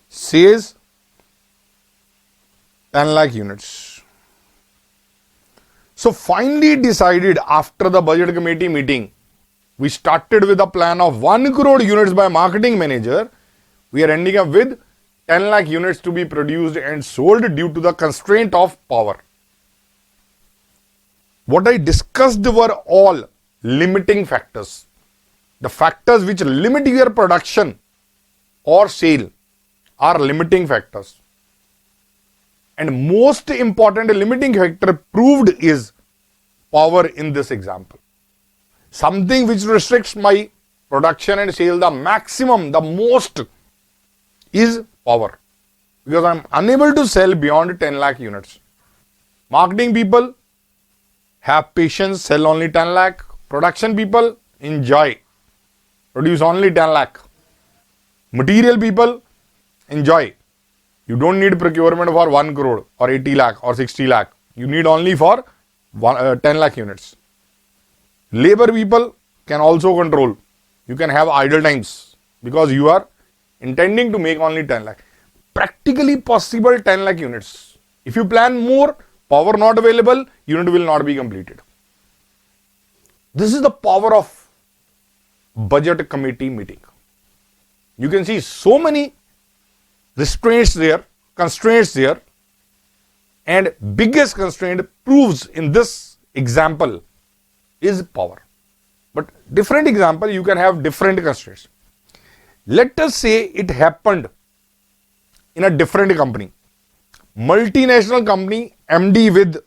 says 10 lakh units. So finally decided after the budget committee meeting, we started with a plan of 1 crore units by marketing manager. We are ending up with 10 lakh units to be produced and sold due to the constraint of power. What I discussed were all limiting factors. The factors which limit your production or sale are limiting factors. And most important limiting factor proved is power in this example. Something which restricts my production and sale the maximum, the most, is power. Because I am unable to sell beyond 10 lakh units. Marketing people have patience, sell only 10 lakh. Production people enjoy, produce only 10 lakh. Material people enjoy. You don't need procurement for 1 crore or 80 lakh or 60 lakh. You need only for 10 lakh units. Labor people can also control. You can have idle times because you are intending to make only 10 lakh. Practically possible 10 lakh units. If you plan more, power not available, unit will not be completed. This is the power of budget committee meeting. You can see so many restraints there, constraints there, and biggest constraint proves in this example is power. But different example, you can have different constraints. Let us say it happened in a different company. Multinational company, MD with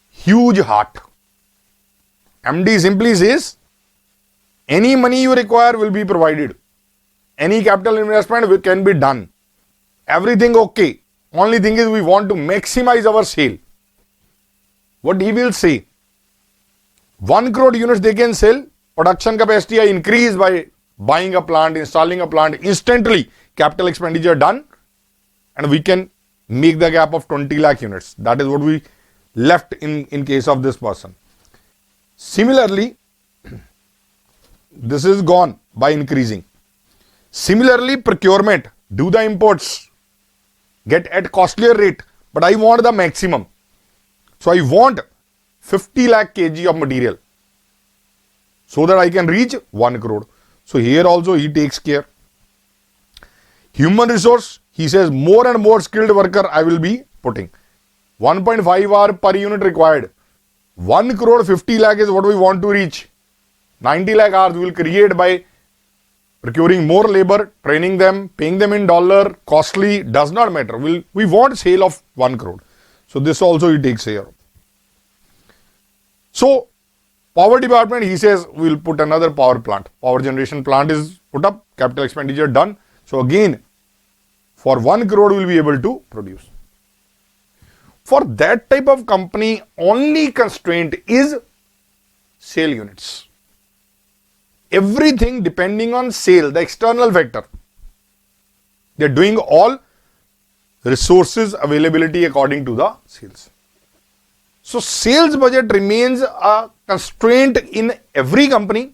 huge heart. MD simply says, any money you require will be provided. Any capital investment can be done. Everything okay. Only thing is we want to maximize our sale. What he will say, 1 crore units they can sell, production capacity I increase by buying a plant, installing a plant, instantly capital expenditure done, and we can make the gap of 20 lakh units. That is what we left in case of this person. Similarly, this is gone by increasing. Similarly, procurement, do the imports, get at costlier rate, but I want the maximum. So I want 50 lakh kg of material so that I can reach 1 crore. So here also he takes care. Human resource, he says more and more skilled worker I will be putting. 1.5 hour per unit required. 1 crore 50 lakh is what we want to reach. 90 lakh hours we will create by procuring more labor, training them, paying them in dollar, costly, does not matter. We want sale of 1 crore. So this also he takes care of. So power department, he says we will put another power plant. Power generation plant is put up, capital expenditure done. So again, for 1 crore we will be able to produce. For that type of company, only constraint is sale units. Everything depending on sale, the external factor. They are doing all resources availability according to the sales. So sales budget remains a constraint in every company,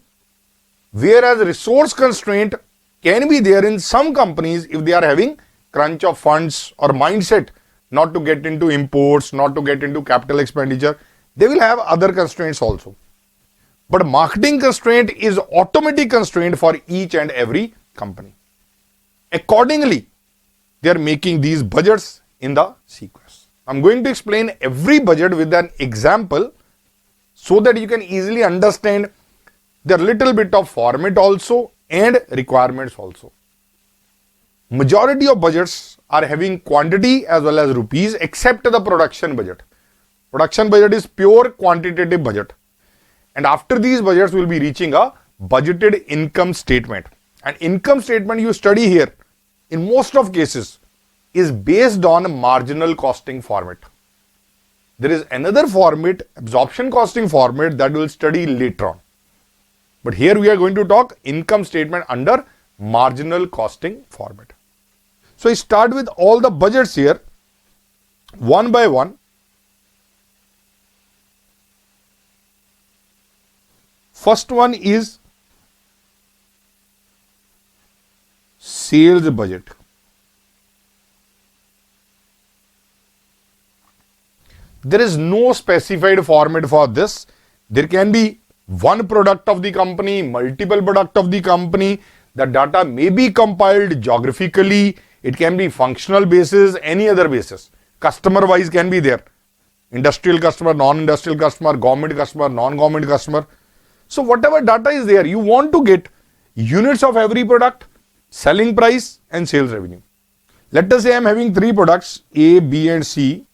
whereas resource constraint can be there in some companies if they are having crunch of funds or mindset not to get into imports, not to get into capital expenditure. They will have other constraints also. But marketing constraint is automatic constraint for each and every company. Accordingly, they are making these budgets in the sequence. I'm going to explain every budget with an example so that you can easily understand the little bit of format also and requirements also. Majority of budgets are having quantity as well as rupees except the production budget. Production budget is pure quantitative budget. And after these budgets, we will be reaching a budgeted income statement. And income statement you study here, in most of cases, is based on marginal costing format. There is another format, absorption costing format, that we will study later on. But here we are going to talk income statement under marginal costing format. So I start with all the budgets here, one by one. First one is sales budget. There is no specified format for this. There can be one product of the company, multiple product of the company. The data may be compiled geographically. It can be functional basis, any other basis. Customer wise can be there. Industrial customer, non-industrial customer, government customer, non-government customer. So whatever data is there, you want to get units of every product, selling price and sales revenue. Let us say I am having 3 products, A, B and C.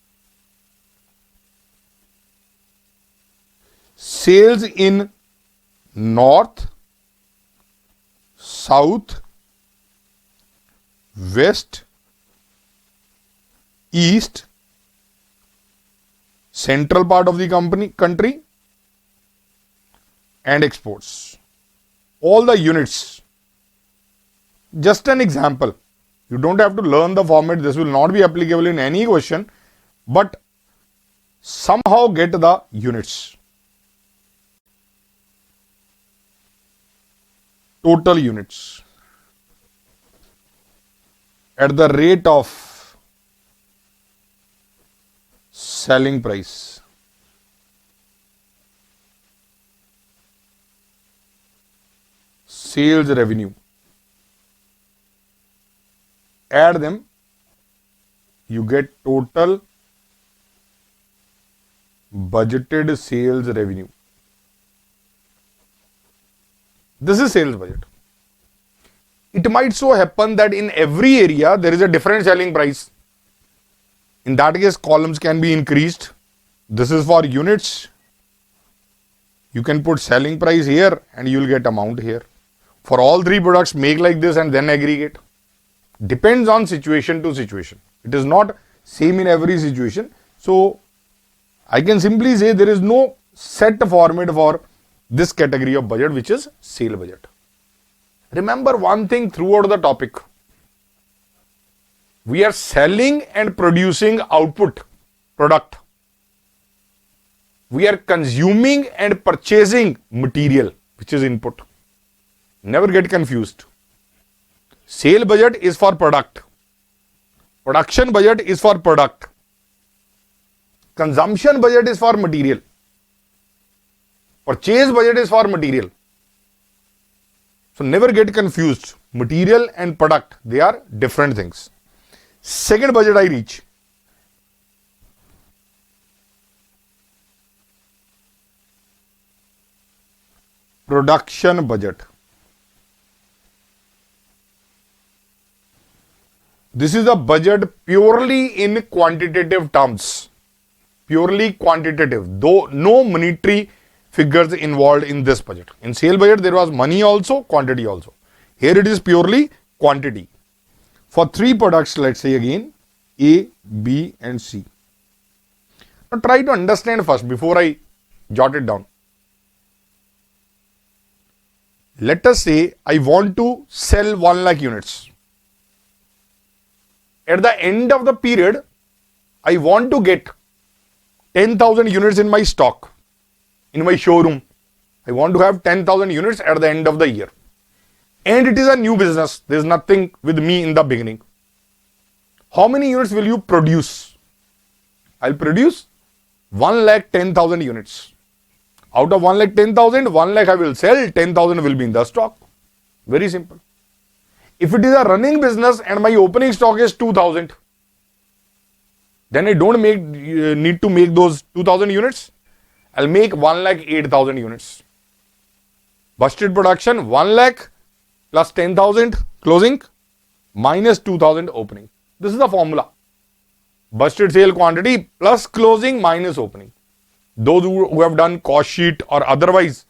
Sales in North, South, West, East, central part of the country and exports. All the units. Just an example. You don't have to learn the format. This will not be applicable in any question, but somehow get the units. Total units at the rate of selling price. Sales revenue. Add them, you get total budgeted sales revenue. This is sales budget. It might so happen that in every area there is a different selling price. In that case, columns can be increased. This is for units. You can put selling price here and you will get amount here. For all 3 products, make like this and then aggregate. Depends on situation to situation. It is not same in every situation. So I can simply say there is no set format for this category of budget, which is sale budget. Remember one thing throughout the topic. We are selling and producing output, product. We are consuming and purchasing material, which is input. Never get confused. Sale budget is for product. Production budget is for product. Consumption budget is for material. Purchase budget is for material. So never get confused. Material and product, they are different things. Second budget I reach. Production budget. This is a budget purely in quantitative terms. Purely quantitative, though no monetary figures involved in this budget. In sale budget, there was money also, quantity also. Here it is purely quantity. For three products, let's say again, A, B and C. Now try to understand first before I jot it down. Let us say I want to sell 1 lakh units. At the end of the period, I want to get 10,000 units in my stock, in my showroom. I want to have 10,000 units at the end of the year. And it is a new business. There is nothing with me in the beginning. How many units will you produce? I'll produce 1,10,000 units. Out of 1,10,000, 1 lakh I will sell, 10,000 will be in the stock. Very simple. If it is a running business and my opening stock is 2,000, then I don't need to make those 2,000 units. I'll make 1,08,000 units. Busted production 1 lakh plus 10,000 closing minus 2,000 opening. This is the formula. Busted sale quantity plus closing minus opening. Those who have done cost sheet or otherwise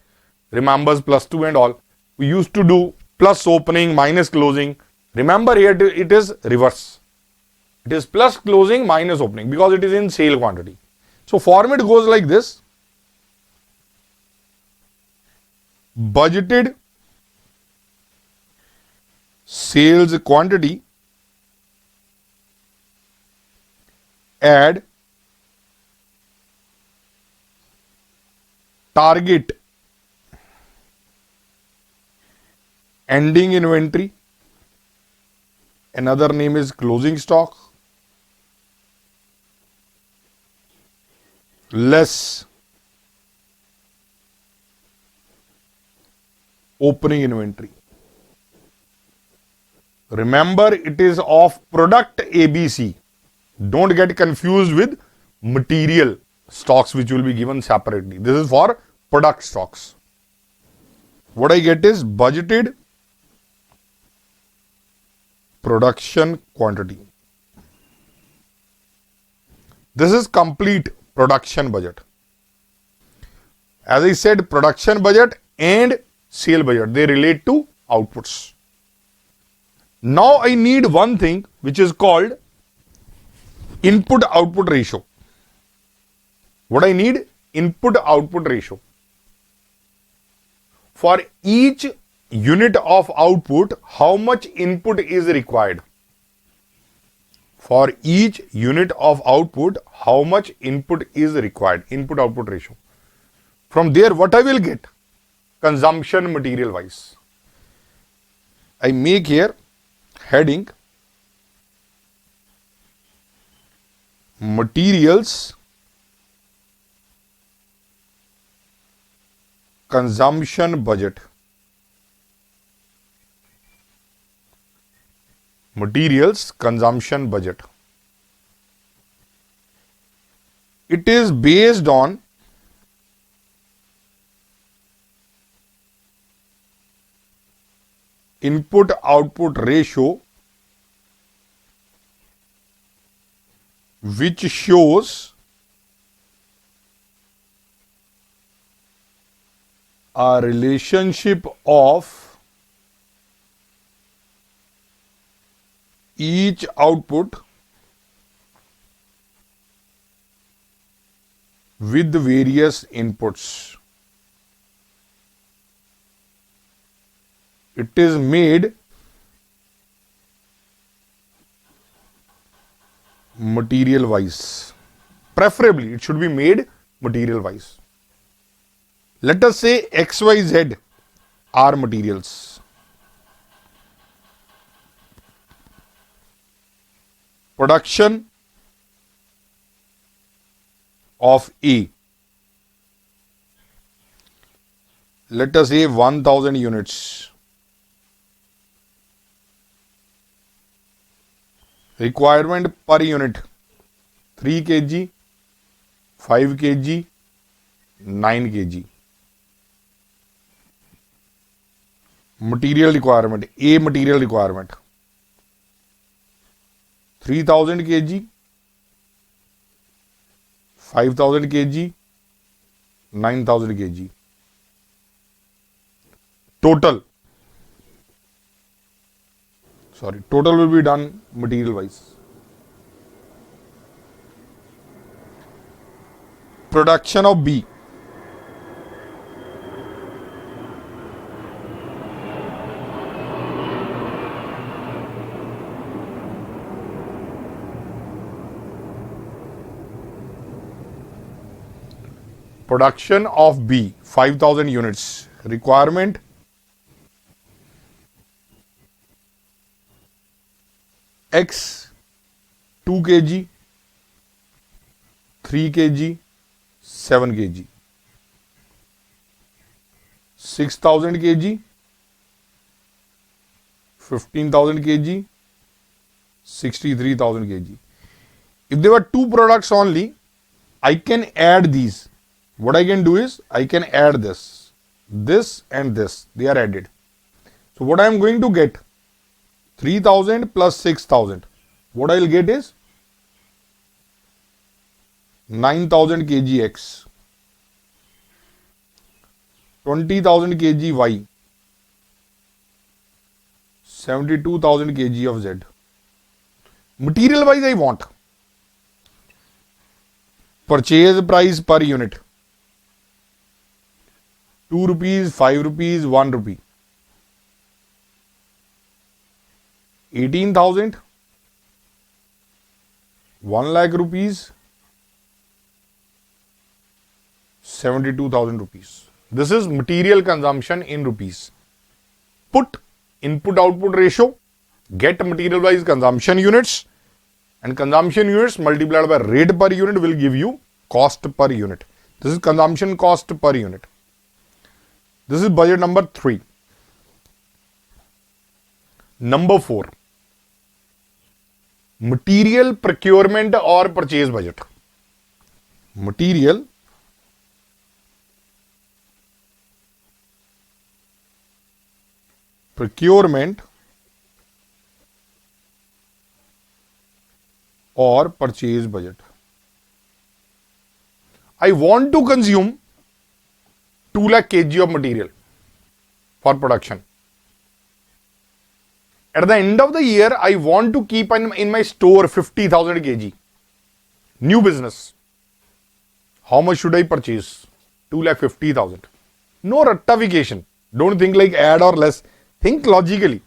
remembers plus 2 and all, we used to do plus opening minus closing. Remember here it is reverse. It is plus closing minus opening because it is in sale quantity. So format goes like this. Budgeted sales quantity add target ending inventory, another name is closing stock, less opening inventory. Remember, it is of product ABC. Don't get confused with material stocks which will be given separately. This is for product stocks. What I get is budgeted production quantity. This is complete production budget. As I said, production budget and sale budget, they relate to outputs. Now I need one thing which is called input output ratio. What I need? Input output ratio. For each unit of output, how much input is required? For each unit of output, how much input is required? Input output ratio. From there, what I will get? Consumption material wise. I make here heading materials consumption budget. Materials consumption budget. It is based on input output ratio which shows a relationship of each output with various inputs. It is made material wise. Preferably, it should be made material wise. Let us say X, Y, Z are materials. Production of A. Let us say 1000 units. Requirement per unit 3 kg, 5 kg, 9 kg. Material requirement, A material requirement 3000 kg, 5000 kg, 9000 kg. Total will be done material wise. Production of B. Production of B 5000 units. Requirement X 2 kg, 3 kg, 7 kg. 6000 kg, 15,000 kg, 63,000 kg. If there were two products only, I can add these. What I can do is I can add this and this. They are added. So what I am going to get? 3000 plus 6000. What I will get is 9000 kg X, 20,000 kg Y, 72,000 kg of Z. Material wise I want. Purchase price per unit 2 rupees, 5 rupees, 1 rupee. 18,000, 1 lakh rupees, 72,000 rupees. This is material consumption in rupees. Put input output ratio, get material wise consumption units, and consumption units multiplied by rate per unit will give you cost per unit. This is consumption cost per unit. This is budget number 3. Number 4. Material procurement or purchase budget. Material procurement or purchase budget. I want to consume 2 lakh kg of material for production. At the end of the year, I want to keep in my store 50,000 kg. New business. How much should I purchase? 2,50,000. No rectification. Don't think like add or less. Think logically.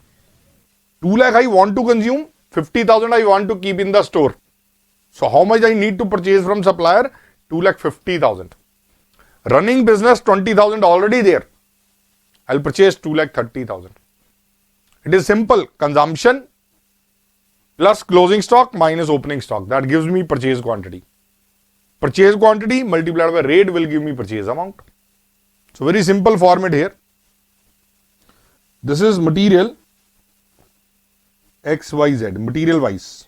2 lakh I want to consume, 50,000 I want to keep in the store. So how much I need to purchase from supplier? 2,50,000. Running business 20,000 already there. I'll purchase 2,30,000. It is simple. Consumption plus closing stock minus opening stock. That gives me purchase quantity. Purchase quantity multiplied by rate will give me purchase amount. So very simple format here. This is material XYZ, material wise.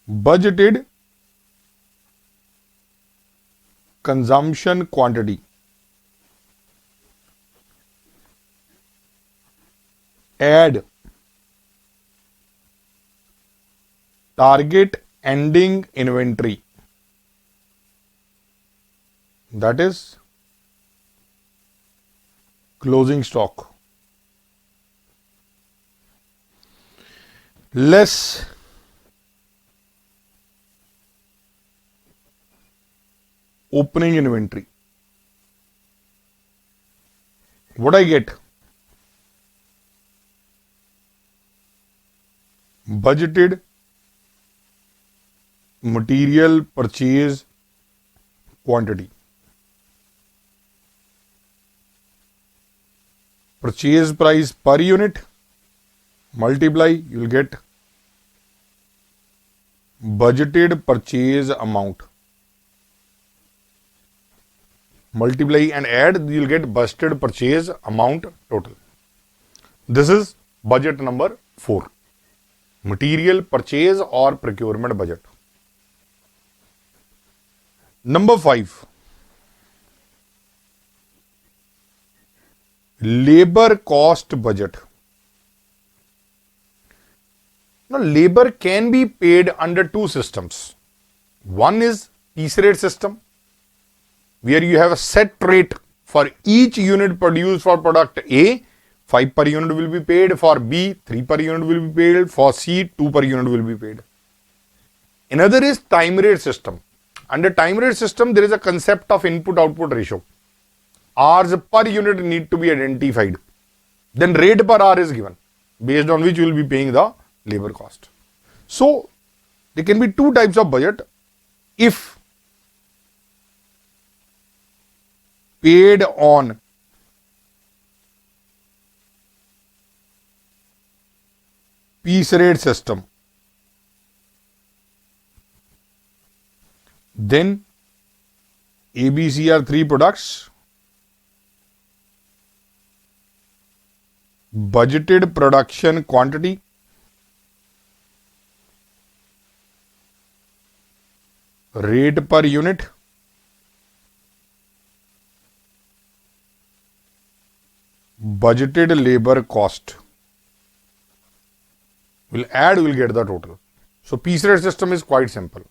Budgeted consumption quantity. Add target ending inventory. That is closing stock. Less opening inventory. what I get? Budgeted material purchase quantity. Purchase price per unit, multiply, you will get budgeted purchase amount. Multiply and add, you will get budgeted purchase amount total. This is budget number 4. Material purchase or procurement budget. Number 5. Labor cost budget. Now, labor can be paid under 2 systems. One is piece rate system, where you have a set rate for each unit produced for product A. 5 per unit will be paid, for B 3 per unit will be paid, for C 2 per unit will be paid. Another is time rate system. Under time rate system, there is a concept of input output ratio. Hours per unit need to be identified. Then rate per hour is given, based on which you will be paying the labor cost. So, there can be 2 types of budget. If paid on piece rate system, then ABC are 3 products. Budgeted production quantity, rate per unit, budgeted labor cost. We'll add, we'll get the total. So piece rate system is quite simple.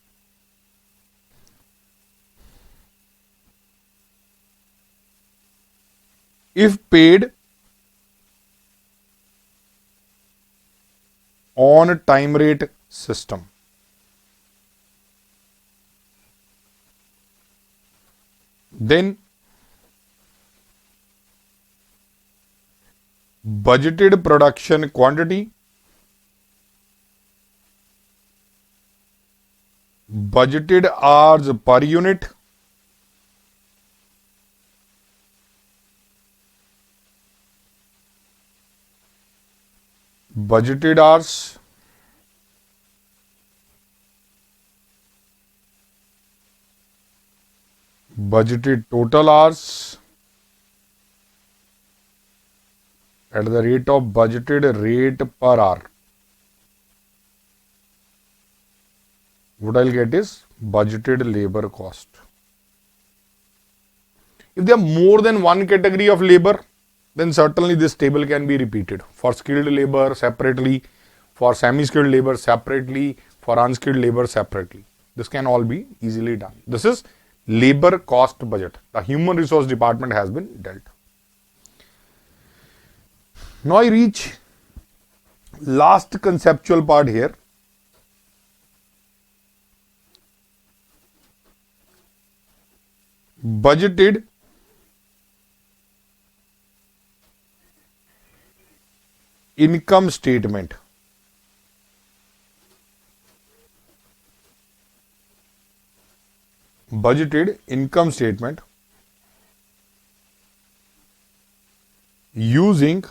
If paid on time rate system, then budgeted production quantity, budgeted hours per unit, budgeted hours, budgeted total hours at the rate of budgeted rate per hour. What I'll get is budgeted labor cost. If there are more than one category of labor, then certainly this table can be repeated. For skilled labor separately, for semi-skilled labor separately, for unskilled labor separately. This can all be easily done. This is labor cost budget. The human resource department has been dealt. Now I reach last conceptual part here. Budgeted income statement. Budgeted income statement using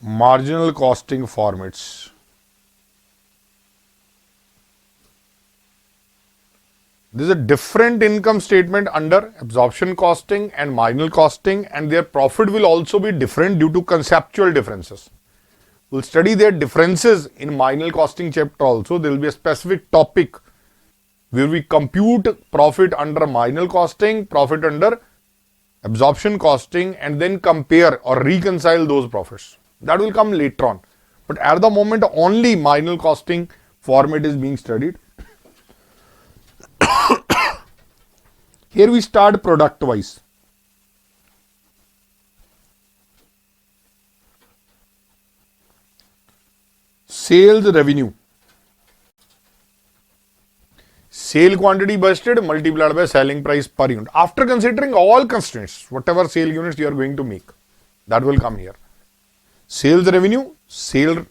marginal costing formats. There is a different income statement under absorption costing and marginal costing, and their profit will also be different due to conceptual differences. We'll study their differences in marginal costing chapter also. There will be a specific topic where we compute profit under marginal costing, profit under absorption costing, and then compare or reconcile those profits. That will come later on. But at the moment, only marginal costing format is being studied. Here we start product wise. Sales revenue. Sale quantity busted multiplied by selling price per unit. After considering all constraints, whatever sale units you are going to make, that will come here. Sales revenue, sale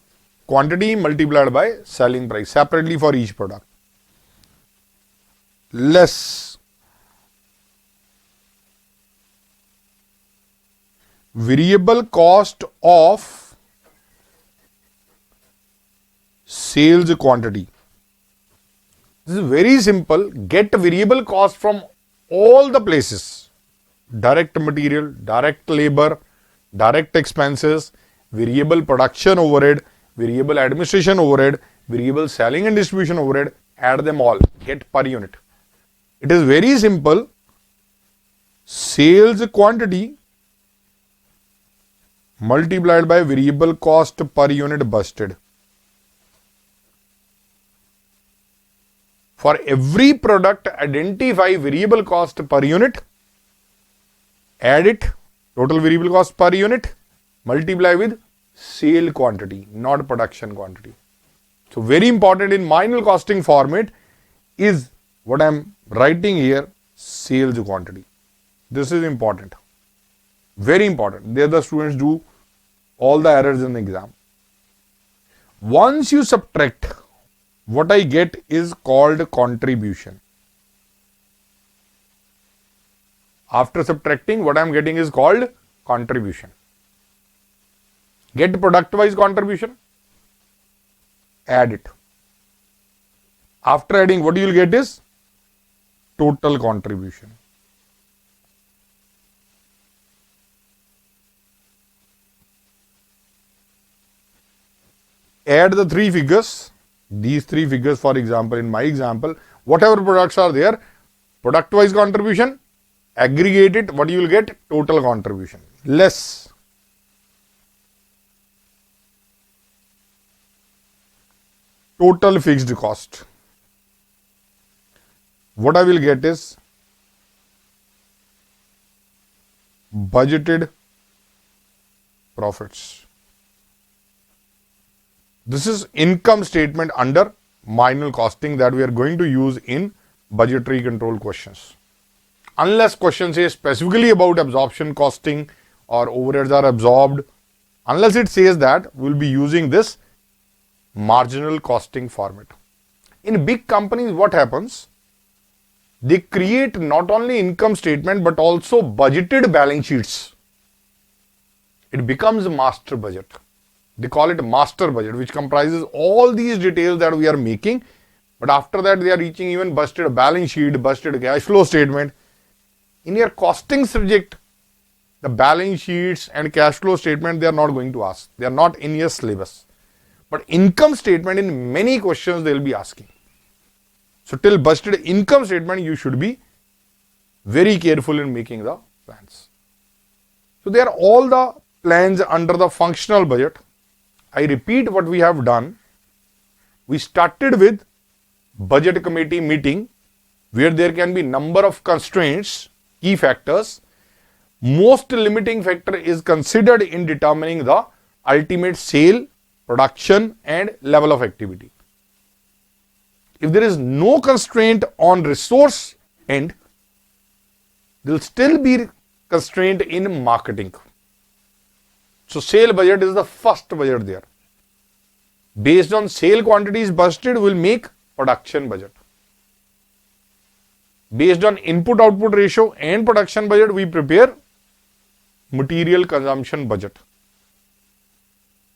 quantity multiplied by selling price separately for each product. Less variable cost of sales quantity. This is very simple. Get variable cost from all the places. Direct material, direct labor, direct expenses, variable production overhead, variable administration overhead, variable selling and distribution overhead. Add them all. Get per unit. It is very simple. Sales quantity multiplied by variable cost per unit busted. For every product, identify variable cost per unit, add it, total variable cost per unit, multiply with sale quantity, not production quantity. So, very important in manual costing format is what I am writing here, sales quantity. This is important. Very important. There the students do all the errors in the exam. Once you subtract, what I get is called contribution. After subtracting, what I am getting is called contribution. Get product wise contribution, add it. After adding, what you will get is total contribution. Add the three figures. These three figures, for example, in my example, whatever products are there, product wise contribution, aggregate it, what you will get? Total contribution. Less total fixed cost. What I will get is budgeted profits. This is income statement under manual costing that we are going to use in budgetary control questions. Unless question says specifically about absorption costing or overheads are absorbed, unless it says that, we will be using this marginal costing format. In big companies, what happens? They create not only income statement but also budgeted balance sheets. It becomes a master budget. They call it master budget, which comprises all these details that we are making. But after that, they are reaching even busted balance sheet, busted cash flow statement. In your costing subject, the balance sheets and cash flow statement, they are not going to ask. They are not in your syllabus. But income statement, in many questions, they will be asking. So, till busted income statement, you should be very careful in making the plans. So, they are all the plans under the functional budget. I repeat what we have done. We started with budget committee meeting where there can be number of constraints, key factors. Most limiting factor is considered in determining the ultimate sale, production and level of activity. If there is no constraint on resource end, there will still be constraint in marketing. So, sale budget is the first budget there. Based on sale quantities busted, we will make production budget. Based on input output ratio and production budget, we prepare material consumption budget.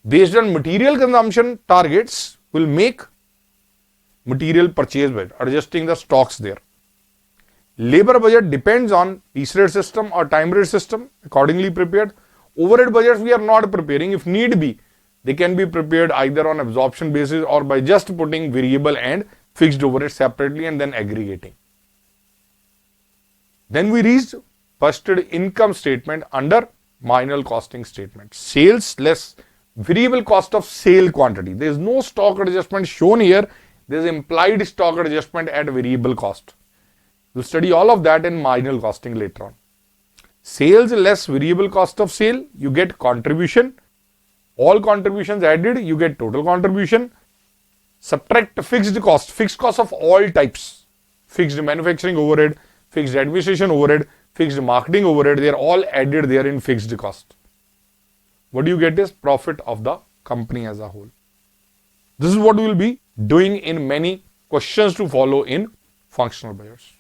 Based on material consumption targets, we will make material purchase budget, adjusting the stocks there. Labor budget depends on piece rate system or time rate system, accordingly prepared. Overhead budgets we are not preparing. If need be, they can be prepared either on absorption basis or by just putting variable and fixed overhead separately and then aggregating. Then we reached busted income statement under manual costing statement. Sales less variable cost of sale quantity. There is no stock adjustment shown here. There is implied stock adjustment at variable cost. We'll study all of that in manual costing later on. Sales less variable cost of sale, you get contribution. All contributions added, you get total contribution. Subtract fixed cost of all types. fixed manufacturing overhead, fixed administration overhead, fixed marketing overhead. They are all added there in fixed cost. What you get is profit of the company as a whole. This is what we will be doing in many questions to follow in functional buyers.